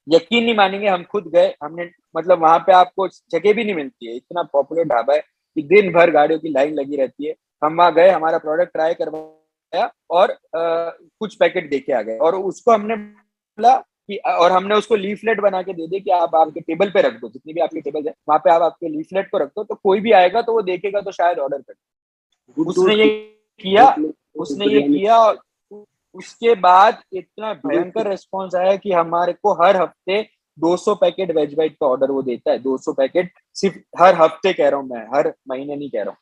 यकीन नहीं मानेंगे, हम खुद गए, हमने मतलब वहां पे आपको जगह भी नहीं मिलती है, इतना पॉपुलर ढाबा है कि दिन भर गाड़ियों की लाइन लगी रहती है। हम वहां गए, हमारा प्रोडक्ट ट्राई करवाया और कुछ पैकेट देके आ गए और उसको हमने बोला कि, और हमने उसको लीफलेट बना के दे दी कि आप आपके टेबल पे रख दो, जितनी भी आपके टेबल है वहां पे आप आपके लीफलेट को रख दो, तो कोई भी आएगा तो वो देखेगा तो शायद ऑर्डर कर। उसने ये किया और उसके बाद इतना भयंकर रिस्पॉन्स आया कि हमारे को हर हफ्ते 200 पैकेट वेज बाइट का ऑर्डर वो देता है। 200 पैकेट सिर्फ हर हफ्ते कह रहा हूँ मैं, हर महीने नहीं कह रहा हूँ,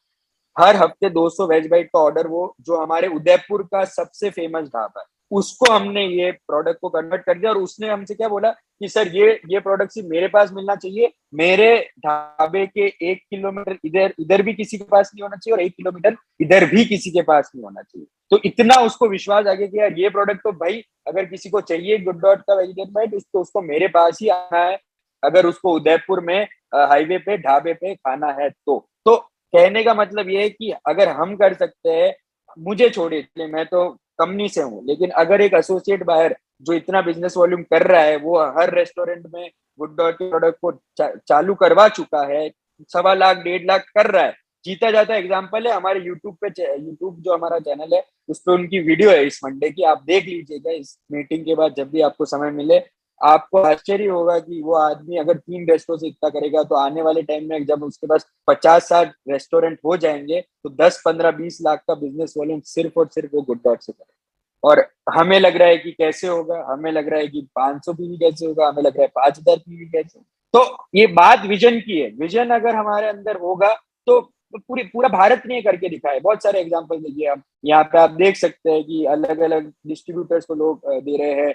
हर हफ्ते 200 वेज बाइट का ऑर्डर, वो जो हमारे उदयपुर का सबसे फेमस ढाबा है उसको हमने ये प्रोडक्ट को कन्वर्ट कर दिया। और उसने हमसे क्या बोला कि सर ये प्रोडक्ट सिर्फ मेरे पास मिलना चाहिए, मेरे ढाबे के 1 किलोमीटर इधर भी किसी के पास नहीं होना चाहिए और 1 किलोमीटर इधर भी किसी के पास नहीं होना चाहिए। तो इतना उसको विश्वास आ गया कि यार ये प्रोडक्ट तो भाई अगर किसी को चाहिए गुड डॉट का वेजिटेबल बाइट तो उसको मेरे पास ही आना है, अगर उसको उदयपुर में हाईवे पे ढाबे पे खाना है तो कहने का मतलब ये है कि अगर हम कर सकते हैं, मुझे छोड़िए मैं तो कंपनी से हूँ, लेकिन अगर एक एसोसिएट बायर जो इतना बिजनेस वॉल्यूम कर रहा है वो हर रेस्टोरेंट में गुड डॉट के प्रोडक्ट को चालू करवा चुका है, 1.25 लाख 1.5 लाख कर रहा है, जीता जाता एग्जाम्पल है। हमारे यूट्यूब जो हमारा चैनल है उस पर उनकी वीडियो है इस मंडे की, आप देख लीजिएगा इस मीटिंग के बाद जब भी आपको समय मिले। आपको आश्चर्य होगा कि वो आदमी अगर 3 रेस्टोरेंट से इतना करेगा तो आने वाले टाइम में जब उसके पास 50-60 रेस्टोरेंट हो जाएंगे तो 10, 15, 20 लाख का बिजनेस वॉल्यूम सिर्फ और सिर्फ वो गुड डॉट से करेगा। और हमें लग रहा है कि कैसे होगा, हमें लग रहा है कि 500 पीवी कैसे होगा, हमें लग रहा है 5000 पीवी कैसे होगा। तो ये बात विजन की है। विजन अगर हमारे अंदर होगा तो पूरा भारत ने करके दिखा है। बहुत सारे एग्जांपल देखिए, हम यहाँ पे आप देख सकते हैं कि अलग अलग डिस्ट्रीब्यूटर्स को लोग दे रहे हैं।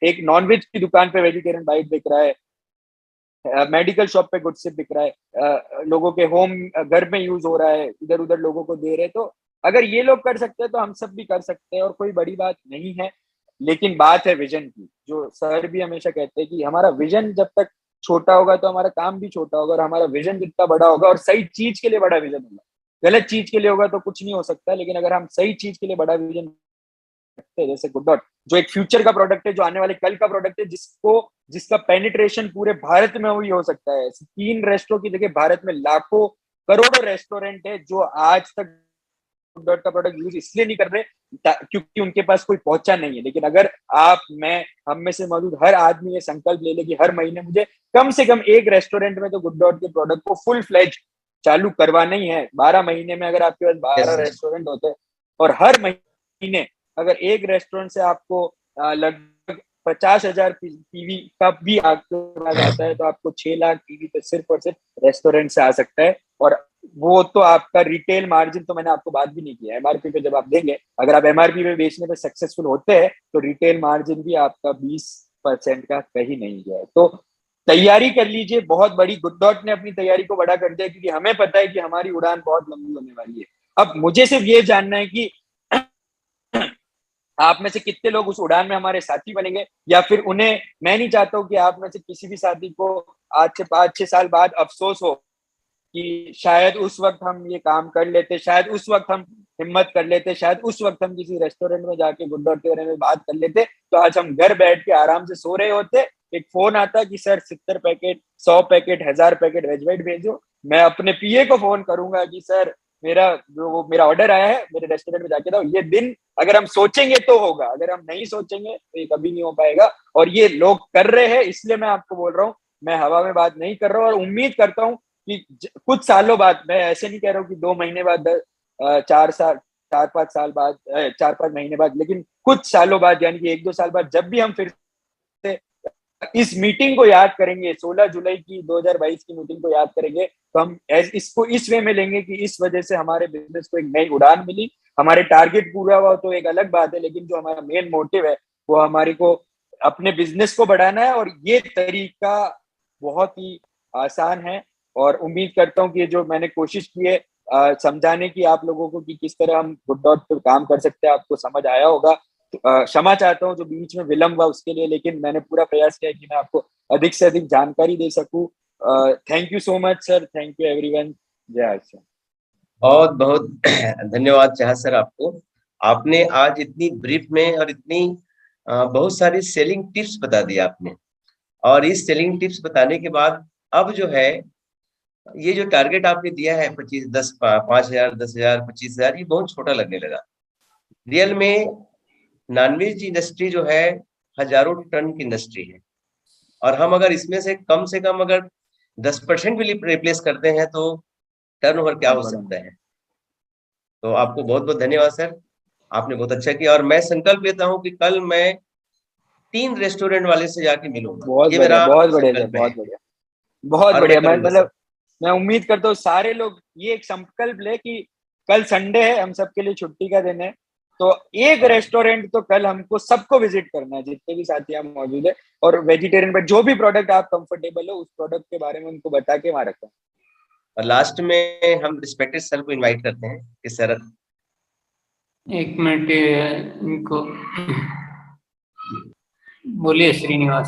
एक नॉनवेज की दुकान पे वेजिटेरियन बाइट बिक रहा है, मेडिकल शॉप पे गुडसिप बिक रहा है, लोगों के होम घर में यूज हो रहा है, इधर उधर लोगों को दे रहे हैं। तो अगर ये लोग कर सकते हैं तो हम सब भी कर सकते हैं और कोई बड़ी बात नहीं है। लेकिन बात है विजन की, जो सर भी हमेशा कहते हैं कि हमारा विजन जब तक छोटा होगा तो हमारा काम भी छोटा होगा, और हमारा विजन जितना बड़ा होगा और सही चीज के लिए बड़ा विजन होगा, गलत चीज के लिए होगा तो कुछ नहीं हो सकता। लेकिन अगर हम सही चीज के लिए बड़ा विजन रखते हैं, जैसे गुड डॉट जो एक फ्यूचर का प्रोडक्ट है, जो आने वाले कल का प्रोडक्ट है, जिसका पेनिट्रेशन पूरे भारत में हुई हो सकता है। 3 रेस्टोरेंट की जगह भारत में लाखों करोड़ों रेस्टोरेंट है जो आज तक डॉट का प्रोडक्ट यूज इसलिए नहीं कर रहे क्योंकि उनके पास कोई पहुंचा नहीं है। लेकिन अगर आप, मैं, हम में से मौजूद हर आदमी ये संकल्प ले ले कि हर महीने मुझे कम से कम एक रेस्टोरेंट में तो गुड डॉट के प्रोडक्ट को फुल फ्लेज चालू करवाना ही है। 12 महीने में अगर आपके पास 12 रेस्टोरेंट होते हैं और हर महीने अगर एक रेस्टोरेंट से आपको लगभग 50,000 पीवी का भी आपके पास आता है, तो आपको 6 लाख पीवी तो सिर्फ और सिर्फ रेस्टोरेंट से आ सकता है। और वो तो आपका रिटेल मार्जिन, तो मैंने आपको बात भी नहीं किया, एमआरपी पे जब आप देंगे, अगर आप एमआरपी पे बेचने पे सक्सेसफुल होते हैं तो रिटेल मार्जिन भी आपका 20% का कहीं नहीं गया है। तो तैयारी कर लीजिए बहुत बड़ी। गुड डॉट ने अपनी तैयारी को बड़ा कर दिया क्योंकि हमें पता है कि हमारी उड़ान बहुत लंबी होने वाली है। अब मुझे सिर्फ ये जानना है कि आप में से कितने लोग उस उड़ान में हमारे साथी बनेंगे, या फिर उन्हें, मैं नहीं चाहता हूं कि आप में से किसी भी साथी को आज से 5-6 साल बाद अफसोस हो कि शायद उस वक्त हम ये काम कर लेते, शायद उस वक्त हम हिम्मत कर लेते, शायद उस वक्त हम किसी रेस्टोरेंट में जाके गुड डॉट के बारे में बात कर लेते, तो आज हम घर बैठ के आराम से सो रहे होते। एक फोन आता कि sir 70 packet, 100 packet, 1000 packet veg white भेजो। मैं अपने पीए को फोन करूंगा कि सर मेरा ऑर्डर आया है, मेरे रेस्टोरेंट में जाके दो। ये दिन अगर हम सोचेंगे तो होगा, अगर हम नहीं सोचेंगे तो ये कभी नहीं हो पाएगा। और ये लोग कर रहे हैं, इसलिए मैं आपको बोल रहा हूँ, मैं हवा में बात नहीं कर रहा हूँ। और उम्मीद करता हूँ कि कुछ सालों बाद, मैं ऐसे नहीं कह रहा हूँ कि 2 महीने बाद, 4-5 साल बाद, 4-5 महीने बाद, लेकिन कुछ सालों बाद, यानी कि 1-2 साल बाद, जब भी हम फिर से इस मीटिंग को याद करेंगे, 16 जुलाई की 2022 की मीटिंग को याद करेंगे, तो हम इसको इस वे में लेंगे कि इस वजह से हमारे बिजनेस को एक नई उड़ान मिली। हमारे टारगेट पूरा हुआ तो एक अलग बात है, लेकिन जो हमारा मेन मोटिव है वो हमारे को अपने बिजनेस को बढ़ाना है। और ये तरीका बहुत ही आसान है और उम्मीद करता हूँ कि जो मैंने कोशिश की है समझाने की आप लोगों को कि किस तरह हम गुड डॉट पर काम कर सकते हैं, आपको समझ आया होगा। क्षमा चाहता हूँ जो बीच में विलंब हुआ उसके लिए, लेकिन मैंने पूरा प्रयास किया कि मैं आपको अधिक से अधिक जानकारी दे सकूं। Thank you so much sir, thank you everyone. जय आशा। बहुत बहुत धन्यवाद चाह सर आपको। आपने आज इतनी ब्रीफ में और इतनी बहुत सारी सेलिंग टिप्स बता दी आपने। और इस सेलिंग टिप्स बताने के बाद अब जो है ये जो टारगेट आपने दिया है 5,000, 10,000, 25,000, ये बहुत छोटा लगने लगा। रियल में नॉनवेज इंडस्ट्री जो है हजारों टन की इंडस्ट्री है, और हम अगर इसमें से कम अगर 10% भी रिप्लेस करते हैं तो टर्नओवर क्या हो सकता है। तो आपको बहुत बहुत धन्यवाद सर, आपने बहुत अच्छा किया। और मैं संकल्प लेता हूं कि कल मैं 3 रेस्टोरेंट वाले से जाके मिलूंगा। बहुत ये बढ़िया, मेरा बहुत बढ़िया, संकल्प है। बहुत बढ़िया, बहुत और बढ़िया। मैं मैं करूंगा सर। मैं उम्मीद करता हूँ सारे लोग ये एक संकल्प ले कि कल संडे है, हम सबके लिए छुट्टी का दिन है, तो एक रेस्टोरेंट तो कल हमको सबको विजिट करना है, जितने भी साथी हम मौजूद है। और वेजिटेरियन पर जो भी प्रोडक्ट आप कंफर्टेबल हो उस प्रोडक्ट के बारे में उनको बता के वहां रखा। और लास्ट में हम रिस्पेक्टेड सर को इनवाइट करते हैं कि सर 1 मिनट इनको बोलिए। श्रीनिवास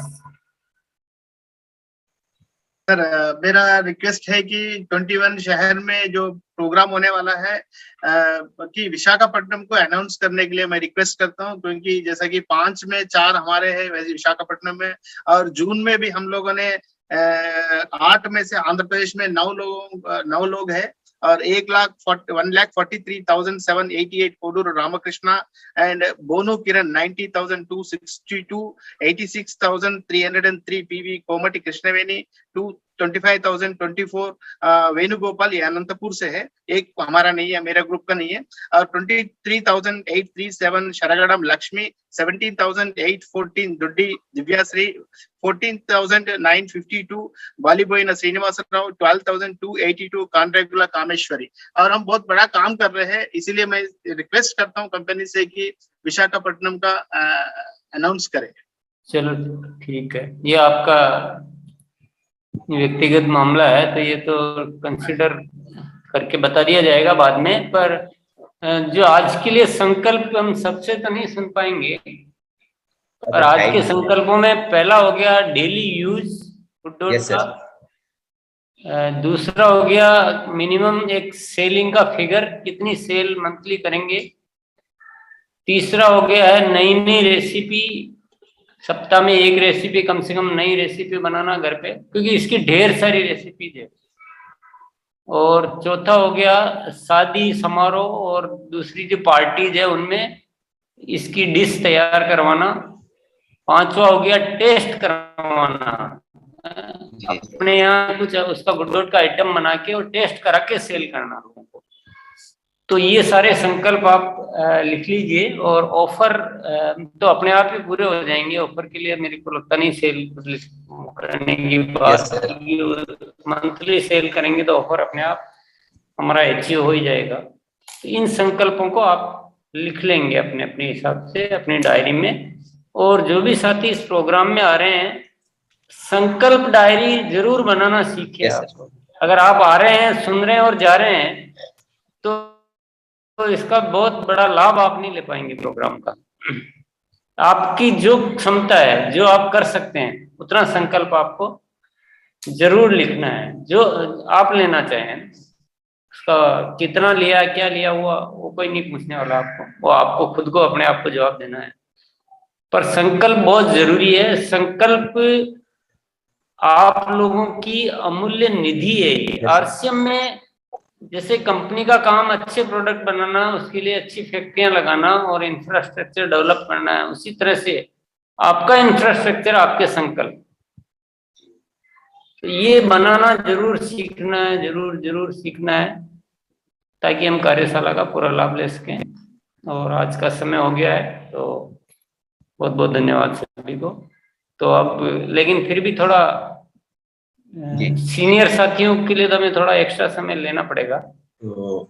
सर, मेरा रिक्वेस्ट है कि 21 शहर में जो प्रोग्राम होने वाला है कि विशाखापट्टनम को अनाउंस करने के लिए मैं रिक्वेस्ट करता हूं, क्योंकि जैसा कि 5 में 4 हमारे हैं वैसे विशाखापट्टनम में, और जून में भी हम लोगों ने 8 में से आंध्र प्रदेश में 9 लोग हैं, और 1,43,788 कोडूर रामकृष्णा एंड बोनो किरण 90,262, 86,303 पीवी कोमटी कृष्णवेणी, 25,024 वेणुगोपाल, ये अनंतपुर से है, एक हमारा नहीं है, मेरा ग्रुप का नहीं है, और 23,837 शरगड़म लक्ष्मी, 17,814 दुड्डी दिव्याश्री, 14,952 बालीबोइन श्रीनिवासराव, 12,282 कांड्रेगुला कामेश्वरी। और हम बहुत बड़ा काम कर रहे हैं, इसीलिए मैं रिक्वेस्ट करता हूँ कंपनी से कि विशाखापट्टनम का अनाउंस करें। चलो ठीक है, ये आपका व्यक्तिगत मामला है तो ये तो कंसिडर करके बता दिया जाएगा बाद में। पर जो आज के लिए संकल्प हम सबसे तो नहीं सुन पाएंगे, और आज के संकल्पों में पहला हो गया डेली यूज गुड डॉट का, दूसरा हो गया मिनिमम एक सेलिंग का फिगर, कितनी सेल मंथली करेंगे, तीसरा हो गया है नई नई रेसिपी, सप्ताह में 1 रेसिपी कम से कम नई रेसिपी बनाना घर पे, क्योंकि इसकी ढेर सारी रेसिपीज है। और चौथा हो गया शादी समारोह और दूसरी जो पार्टीज है उनमें इसकी डिश तैयार करवाना। पांचवा हो गया टेस्ट करवाना, अपने यहाँ कुछ उसका गुड का आइटम बना के और टेस्ट करा के सेल करना लोगों को। तो ये सारे संकल्प आप लिख लीजिए और ऑफर तो अपने आप ही पूरे हो जाएंगे। ऑफर के लिए मेरे को लगता नहीं सेल करने की बात, मंथली सेल करेंगे तो ऑफर अपने आप हमारा अचीव हो ही जाएगा। तो इन संकल्पों को आप लिख लेंगे अपने अपने हिसाब से अपनी डायरी में। और जो भी साथी इस प्रोग्राम में आ रहे हैं, संकल्प डायरी जरूर बनाना सीखिए आप। अगर आप आ रहे हैं, सुन रहे हैं और जा रहे हैं तो इसका बहुत बड़ा लाभ आप नहीं ले पाएंगे प्रोग्राम का। आपकी जो क्षमता है, जो आप कर सकते हैं, उतना संकल्प आपको जरूर लिखना है। जो आप लेना चाहें, उसका कितना लिया, क्या लिया हुआ, वो कोई नहीं पूछने वाला आपको, वो आपको खुद को अपने आप को जवाब देना है। पर संकल्प बहुत जरूरी है। संकल्प आप लोगों की अमूल्य निधि है। आरसीएम में जैसे कंपनी का काम अच्छे प्रोडक्ट बनाना, उसके लिए अच्छी फैक्ट्रियां लगाना और इंफ्रास्ट्रक्चर डेवलप करना है, उसी तरह से आपका इंफ्रास्ट्रक्चर आपके संकल्प, तो ये बनाना जरूर सीखना है, जरूर जरूर सीखना है, ताकि हम कार्यशाला का पूरा लाभ ले सकें। और आज का समय हो गया है, तो बहुत बहुत धन्यवाद सभी को। तो अब लेकिन फिर भी थोड़ा सीनियर साथियों के लिए तो हमें थोड़ा एक्स्ट्रा समय लेना पड़ेगा। तो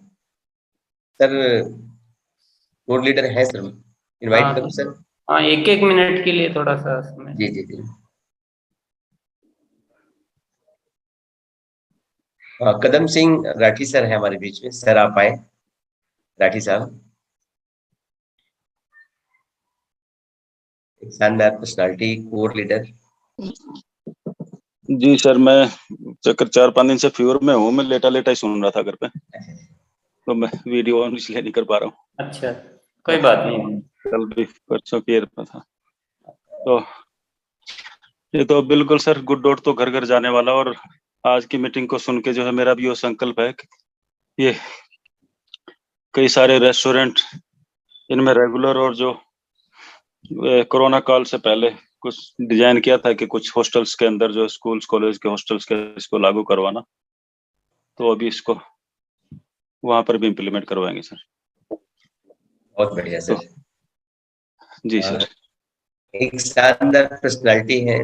सर बोर्ड लीडर है सर, इनवाइट करूं सर? हाँ, एक मिनट के लिए थोड़ा सा समय। जी जी जी। कदम सिंह राठी सर है हमारे बीच में। सर आप आए, राठी साहब। एक शानदार पर्सनालिटी, कोर लीडर। जी सर, मैं चक्कर 4-5 दिन से फीवर में हूँ। मैं लेटा लेटा ही सुन रहा था घर पे, तो मैं वीडियो ऑन इसलिए नहीं कर पा रहा हूँ। अच्छा, कोई बात नहीं। कल भी परसों की था। तो ये तो बिल्कुल सर गुड डॉट तो घर घर जाने वाला। और आज की मीटिंग को सुन के जो है मेरा भी वो संकल्प है कि ये कई सारे रेस्टोरेंट इनमें रेगुलर और जो कोरोना काल से पहले कुछ डिजाइन किया था कि कुछ हॉस्टल्स के अंदर जो स्कूल्स कॉलेज के हॉस्टल्स के इसको लागू करवाना, तो अभी इसको वहां पर भी इम्प्लीमेंट करवाएंगे सर। बहुत बढ़िया सर। जी सर। एक शानदार पर्सनालिटी है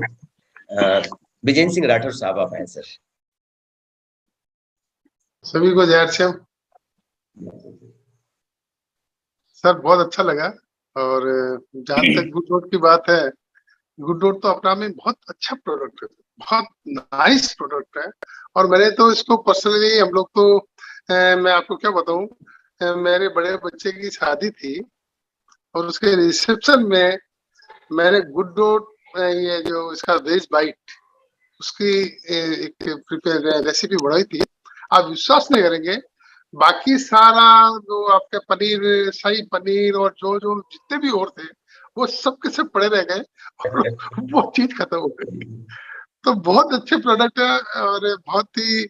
विजेंद्र सिंह राठौर साहब, आप हैं सर। सभी को जय श्याम सर, बहुत अच्छा लगा। और जहाँ तक गुड डॉट की बात है, गुड डॉट तो अपना में बहुत अच्छा प्रोडक्ट है, बहुत नाइस प्रोडक्ट है। और मैंने तो इसको पर्सनली, हम लोग तो मैं आपको क्या बताऊं, मेरे बड़े बच्चे की शादी थी और उसके रिसेप्शन में मैंने गुड डॉट ये जो इसका वेज बाइट उसकी एक प्रिपेयर रेसिपी बढ़ाई थी। आप विश्वास नहीं करेंगे, बाकी सारा जो आपके पनीर, शाही पनीर और जो जो जितने भी और थे वो सब के सब पड़े रह गए और वो चीज खत्म हो गई। तो बहुत अच्छे प्रोडक्ट है और बहुत ही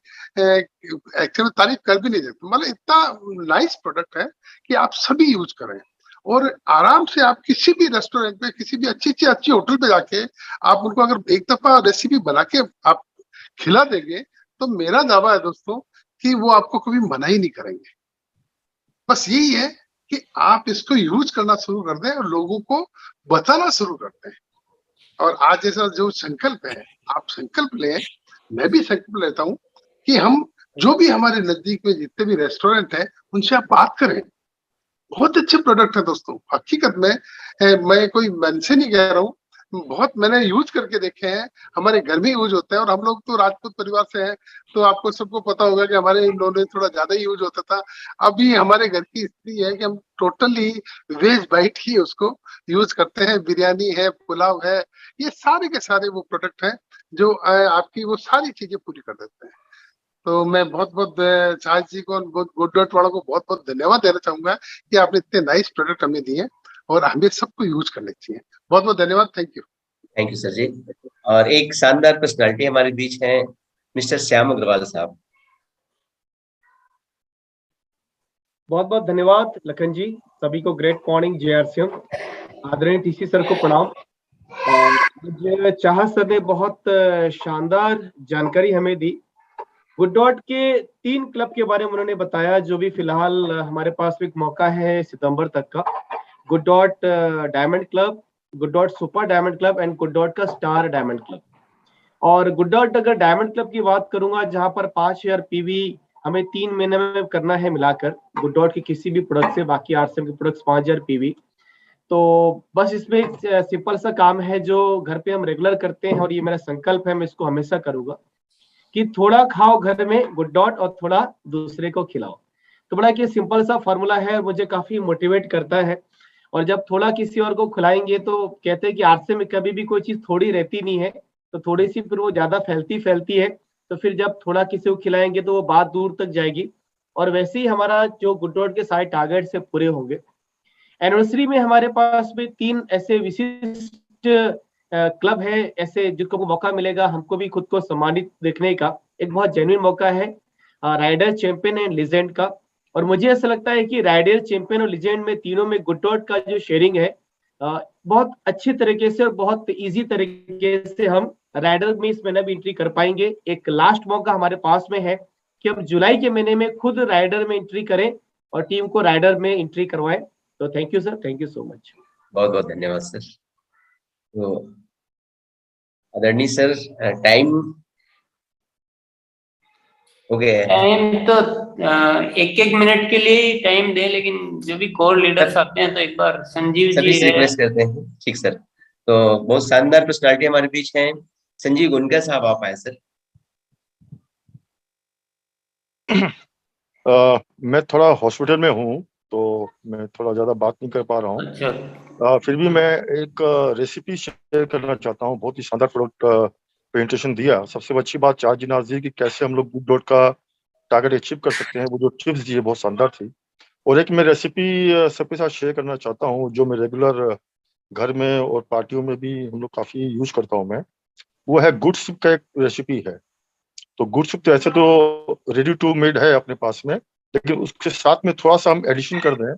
एक्चुअली तारीफ कर भी नहीं सकते, मतलब इतना नाइस प्रोडक्ट है कि आप सभी यूज करें। और आराम से आप किसी भी रेस्टोरेंट में, किसी भी अच्छी होटल पे जाके आप उनको अगर एक दफा रेसिपी बना के आप खिला देंगे, तो मेरा दावा है दोस्तों कि वो आपको कभी मना ही नहीं करेंगे। बस यही है कि आप इसको यूज करना शुरू कर दें और लोगों को बताना शुरू कर दें। और आज जैसा जो संकल्प है, आप संकल्प लें, मैं भी संकल्प लेता हूं कि हम जो भी हमारे नजदीक में जितने भी रेस्टोरेंट है उनसे आप बात करें। बहुत अच्छे प्रोडक्ट है दोस्तों, हकीकत में मैं कोई मन से नहीं कह रहा हूँ, बहुत मैंने यूज करके देखे हैं, हमारे घर में यूज होता है। और हम लोग तो राजपूत परिवार से हैं, तो आपको सबको पता होगा कि हमारे इन लोगों थोड़ा ज्यादा ही यूज होता था। अभी हमारे घर की स्थिति है कि हम टोटली वेज बाइट ही उसको यूज करते हैं। बिरयानी है, पुलाव है, ये सारे के सारे वो प्रोडक्ट हैं जो आपकी वो सारी चीजें पूरी कर देते हैं। तो मैं बहुत बहुत साहस जी को, गुड डॉट वालों को बहुत बहुत धन्यवाद देना चाहूंगा कि आपने इतने नाइस प्रोडक्ट हमें दिए और हमें सबको यूज करने चाहिए। बहुत बहुत धन्यवाद। थैंक यू सर जी। और एक शानदार पर्सनालिटी हमारे बीच है मिस्टर श्याम अग्रवाल साहब। बहुत बहुत धन्यवाद लखन जी। सभी को ग्रेट मॉर्निंग JRCM। आदरणीय TC सर को प्रणाम। आज चाहत सर ने बहुत शानदार जानकारी हमें दी। गुड डॉट के 3 क्लब के बारे में उन्होंने बताया, जो भी फिलहाल हमारे पास एक मौका है सितंबर तक का। Good dot diamond club, good dot super diamond club and good dot का स्टार डायमंड क्लब। और गुड डॉट अगर डायमंड क्लब की बात करूंगा, जहां पर 5000 PV हमें 3 महीने में करना है मिलाकर गुड डॉट के किसी भी प्रोडक्ट से, बाकी RCM के प्रोडक्ट्स 5000 PV। तो बस इसमें सिंपल सा काम है जो घर पे हम रेगुलर करते हैं, और ये मेरा संकल्प है, मैं इसको हमेशा करूंगा कि थोड़ा खाओ घर में गुड डॉट और थोड़ा दूसरे को खिलाओ। तो बड़ा कि सिंपल सा फॉर्मूला है, मुझे काफी मोटिवेट करता है। और जब थोड़ा किसी और को खिलाएंगे तो कहते हैं कि RCM में कभी भी कोई चीज थोड़ी रहती नहीं है, तो थोड़ी सी फिर वो ज्यादा फैलती है। तो फिर जब थोड़ा किसी को खिलाएंगे तो वो बात दूर तक जाएगी, और वैसे ही हमारा जो गुड डॉट के सारे टारगेट से पूरे होंगे। एनिवर्सरी में हमारे पास भी 3 ऐसे विशिष्ट क्लब है, ऐसे जिनको मौका मिलेगा हमको भी खुद को सम्मानित देखने का। एक बहुत जेन्युइन मौका है राइडर, चैंपियन एंड लीजेंड का। और मुझे ऐसा लगता है कि राइडर, चैंपियन और लीजेंड में तीनों में गुड डॉट का जो शेयरिंग है बहुत अच्छी तरीके से और बहुत इजी तरीके से हम राइडर में इस महीने भी एंट्री कर पाएंगे। एक लास्ट मौका हमारे पास में है कि हम जुलाई के महीने में खुद राइडर में एंट्री करें और टीम को राइडर में एंट्री करवाएं। तो thank you sir, thank you so much. बहुत बहुत धन्यवाद सर। तो आदरणीय सर, टाइम हो गया है। टाइम तो 1-1 मिनट के लिए ही टाइम दे, लेकिन जो भी कोर लीडर्स आते हैं तो एक बार संजीव सभी जी से है। रिक्वेस्ट करते हैं। ठीक सर। तो बहुत शानदार पर्सनालिटी हमारे बीच हैं। संजीव गुनकर साहब आप आए सर। मैं थोड़ा हॉस्पिटल में हूँ तो मैं थोड़ा ज्यादा बात नहीं कर पा रहा हूँ। अच्छा। फिर भी मैं एक रेसिपी शेयर करना चाहता हूँ। बहुत ही शानदार प्रोडक्ट प्रेजेंटेशन दिया। सबसे अच्छी बात चार्ज नाज़ी की कैसे हम लोग गुड डॉट का टारगेट अचीव कर सकते हैं, वो जो टिप्स दिए बहुत शानदार थी। और एक मैं रेसिपी सबके साथ शेयर करना चाहता हूँ जो मैं रेगुलर घर में और पार्टियों में भी हम लोग काफी यूज करता हूँ मैं। वो है गुड़ सूप का एक रेसिपी है। तो गुड़ सूप तो ऐसे तो रेडी टू मेड है अपने पास में, लेकिन उसके साथ में थोड़ा सा हम एडिशन कर दें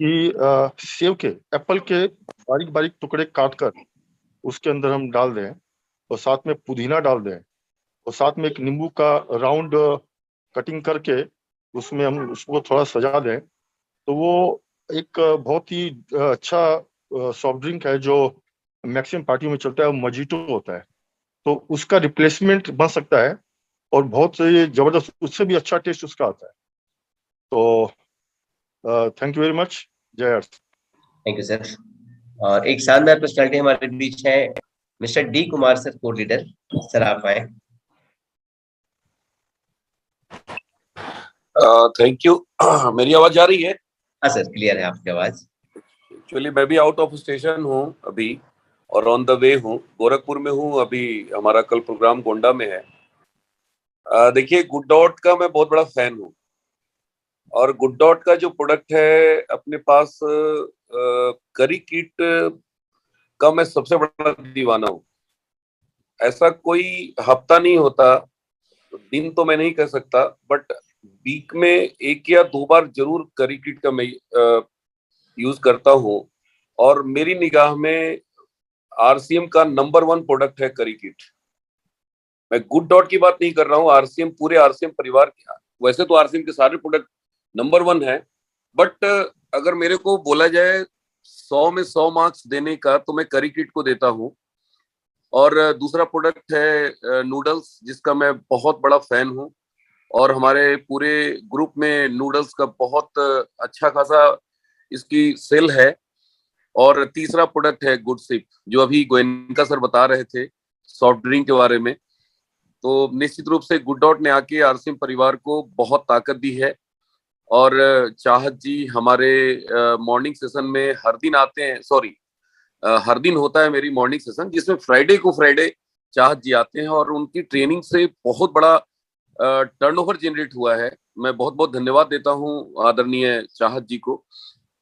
कि सेब के, एप्पल के बारीक बारीक टुकड़े काट कर उसके अंदर हम डाल दें, और साथ में पुदीना डाल दें, और साथ में एक नींबू का राउंड कटिंग करके उसमें हम उसको थोड़ा सजा दें, तो वो एक बहुत ही अच्छा सॉफ्ट ड्रिंक है जो मैक्सिमम पार्टियों में चलता है। वो मजीटो होता है, तो उसका रिप्लेसमेंट बन सकता है और बहुत से जबरदस्त, उससे भी अच्छा टेस्ट उसका आता है। तो थैंक यू वेरी मच। जय अर्थ। Thank you sir. और एक शानदार पर्सनालिटी हमारे बीच है mister D Kumar sir, core leader. Sir आप आए। Thank you. मेरी आवाज आ रही है? हाँ सर, क्लियर है आपकी आवाज। एक्चुअली मैं भी आउट ऑफ स्टेशन हूँ अभी और ऑन द वे हूँ, गोरखपुर में हूँ अभी। हमारा कल प्रोग्राम गोंडा में है। देखिए, गुड डॉट का मैं बहुत बड़ा फैन हूँ, और गुड डॉट का जो प्रोडक्ट है अपने पास करी किट का मैं सबसे बड़ा दीवाना हूँ। ऐसा कोई हफ्ता नहीं होता, दिन तो मैं नहीं कह सकता, बट वीक में 1 या 2 बार जरूर करी किट का मैं यूज करता हूँ। और मेरी निगाह में RCM का नंबर 1 प्रोडक्ट है करी किट। मैं गुड डॉट की बात नहीं कर रहा हूँ, RCM, पूरे RCM परिवार की। वैसे तो RCM के सारे प्रोडक्ट नंबर 1 है, बट अगर मेरे को बोला जाए 100 में 100 मार्क्स देने का, तो मैं करी किट को देता हूँ। और दूसरा प्रोडक्ट है नूडल्स, जिसका मैं बहुत बड़ा फैन हूँ, और हमारे पूरे ग्रुप में नूडल्स का बहुत अच्छा खासा इसकी सेल है। और तीसरा प्रोडक्ट है गुड सिप, जो अभी गोयनका सर बता रहे थे सॉफ्ट ड्रिंक के बारे में। तो निश्चित रूप से गुड डॉट ने आके RCM परिवार को बहुत ताकत दी है। और चाहत जी हमारे मॉर्निंग सेशन में हर दिन आते हैं, हर दिन होता है मेरी मॉर्निंग सेशन, जिसमें फ्राइडे को चाहत जी आते हैं, और उनकी ट्रेनिंग से बहुत बड़ा टर्नओवर जनरेट हुआ है। मैं बहुत बहुत धन्यवाद देता हूं आदरणीय चाहत जी को।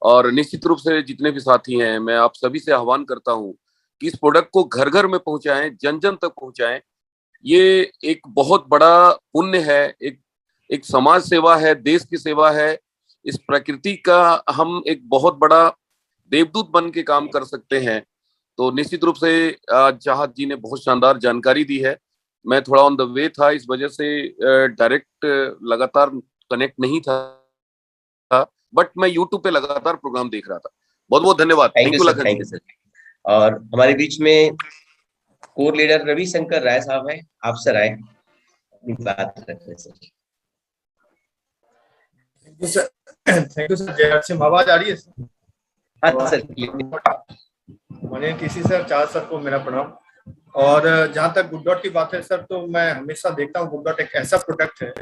और निश्चित रूप से जितने भी साथी हैं, मैं आप सभी से आह्वान करता हूं कि इस प्रोडक्ट को घर घर में पहुंचाएं, जन जन तक पहुंचाएं। ये एक बहुत बड़ा पुण्य है, एक समाज सेवा है, देश की सेवा है, इस प्रकृति का हम एक बहुत बड़ा देवदूत बन के काम कर सकते हैं, तो निश्चित रूप से चाहत जी ने बहुत शानदार जानकारी दी है। मैं थोड़ा ऑन द वे था, इस वजह से डायरेक्ट लगातार कनेक्ट नहीं था, बट मैं यूट्यूब पे लगातार प्रोग्राम देख रहा था। बहुत बहुत धन्यवाद। Thank you sir, thank you sir. और हमारे बीच में कोर लीडर रविशंकर राय साहब हैं, आप सर आए अपनी बात रखें सर। Thank you sir. जय सिंह, आवाज आ रही है सर? हाँ सर। मैंने टीसी सर, चार सर को मेरा प्रणाम। और जहाँ तक गुड डॉट की बात है सर, तो मैं हमेशा देखता हूँ गुड डॉट एक ऐसा प्रोडक्ट है,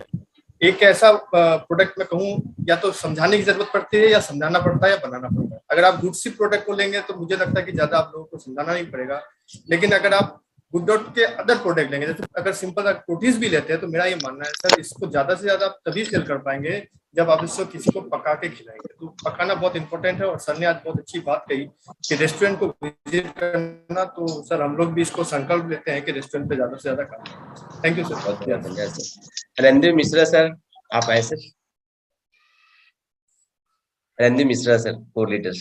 एक ऐसा प्रोडक्ट मैं कहूँ या तो समझाने की जरूरत पड़ती है या समझाना पड़ता है या बनाना पड़ता है। अगर आप गुड सी प्रोडक्ट को लेंगे तो मुझे लगता है कि ज्यादा आप लोगों को समझाना नहीं पड़ेगा, लेकिन अगर आप गुड डॉट के अदर प्रोडक्ट लेंगे, जैसे अगर सिंपल प्रोटीज भी लेते हैं, तो मेरा ये मानना है सर, इसको ज्यादा से ज्यादा आप तभी सेल कर पाएंगे जब आप इसको किसी को पका के खिलाएंगे। तो पकाना बहुत इंपॉर्टेंट है। और सर ने आज बहुत अच्छी बात कही कि रेस्टोरेंट को विजिट करना, तो सर हम लोग भी इसको संकल्प लेते हैं कि रेस्टोरेंट पे ज्यादा से ज्यादा काम। Thank you sir. बहुत धन्यवाद सर। रणदीप मिश्रा सर, आप आए sir. Randeep Mishra sir, core leader.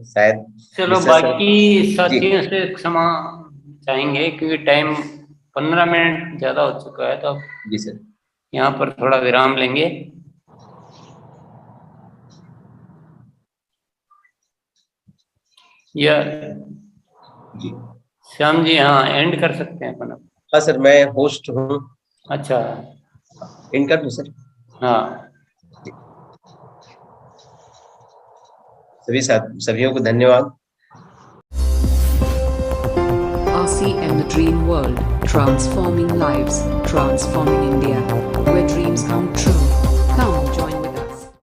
शायद चलो बाकी साथियों से क्षमा चाहेंगे क्योंकि टाइम 15 मिनट ज्यादा हो चुका है, तो जी सर यहाँ पर थोड़ा विराम लेंगे। या जी श्याम जी, हाँ एंड कर सकते हैं अपन। हाँ सर, मैं होस्ट हूँ। अच्छा, एंड कर दूं सर? हाँ। सभी को धन्यवाद। RCM The Dream World, transforming lives, transforming India, where dreams come true.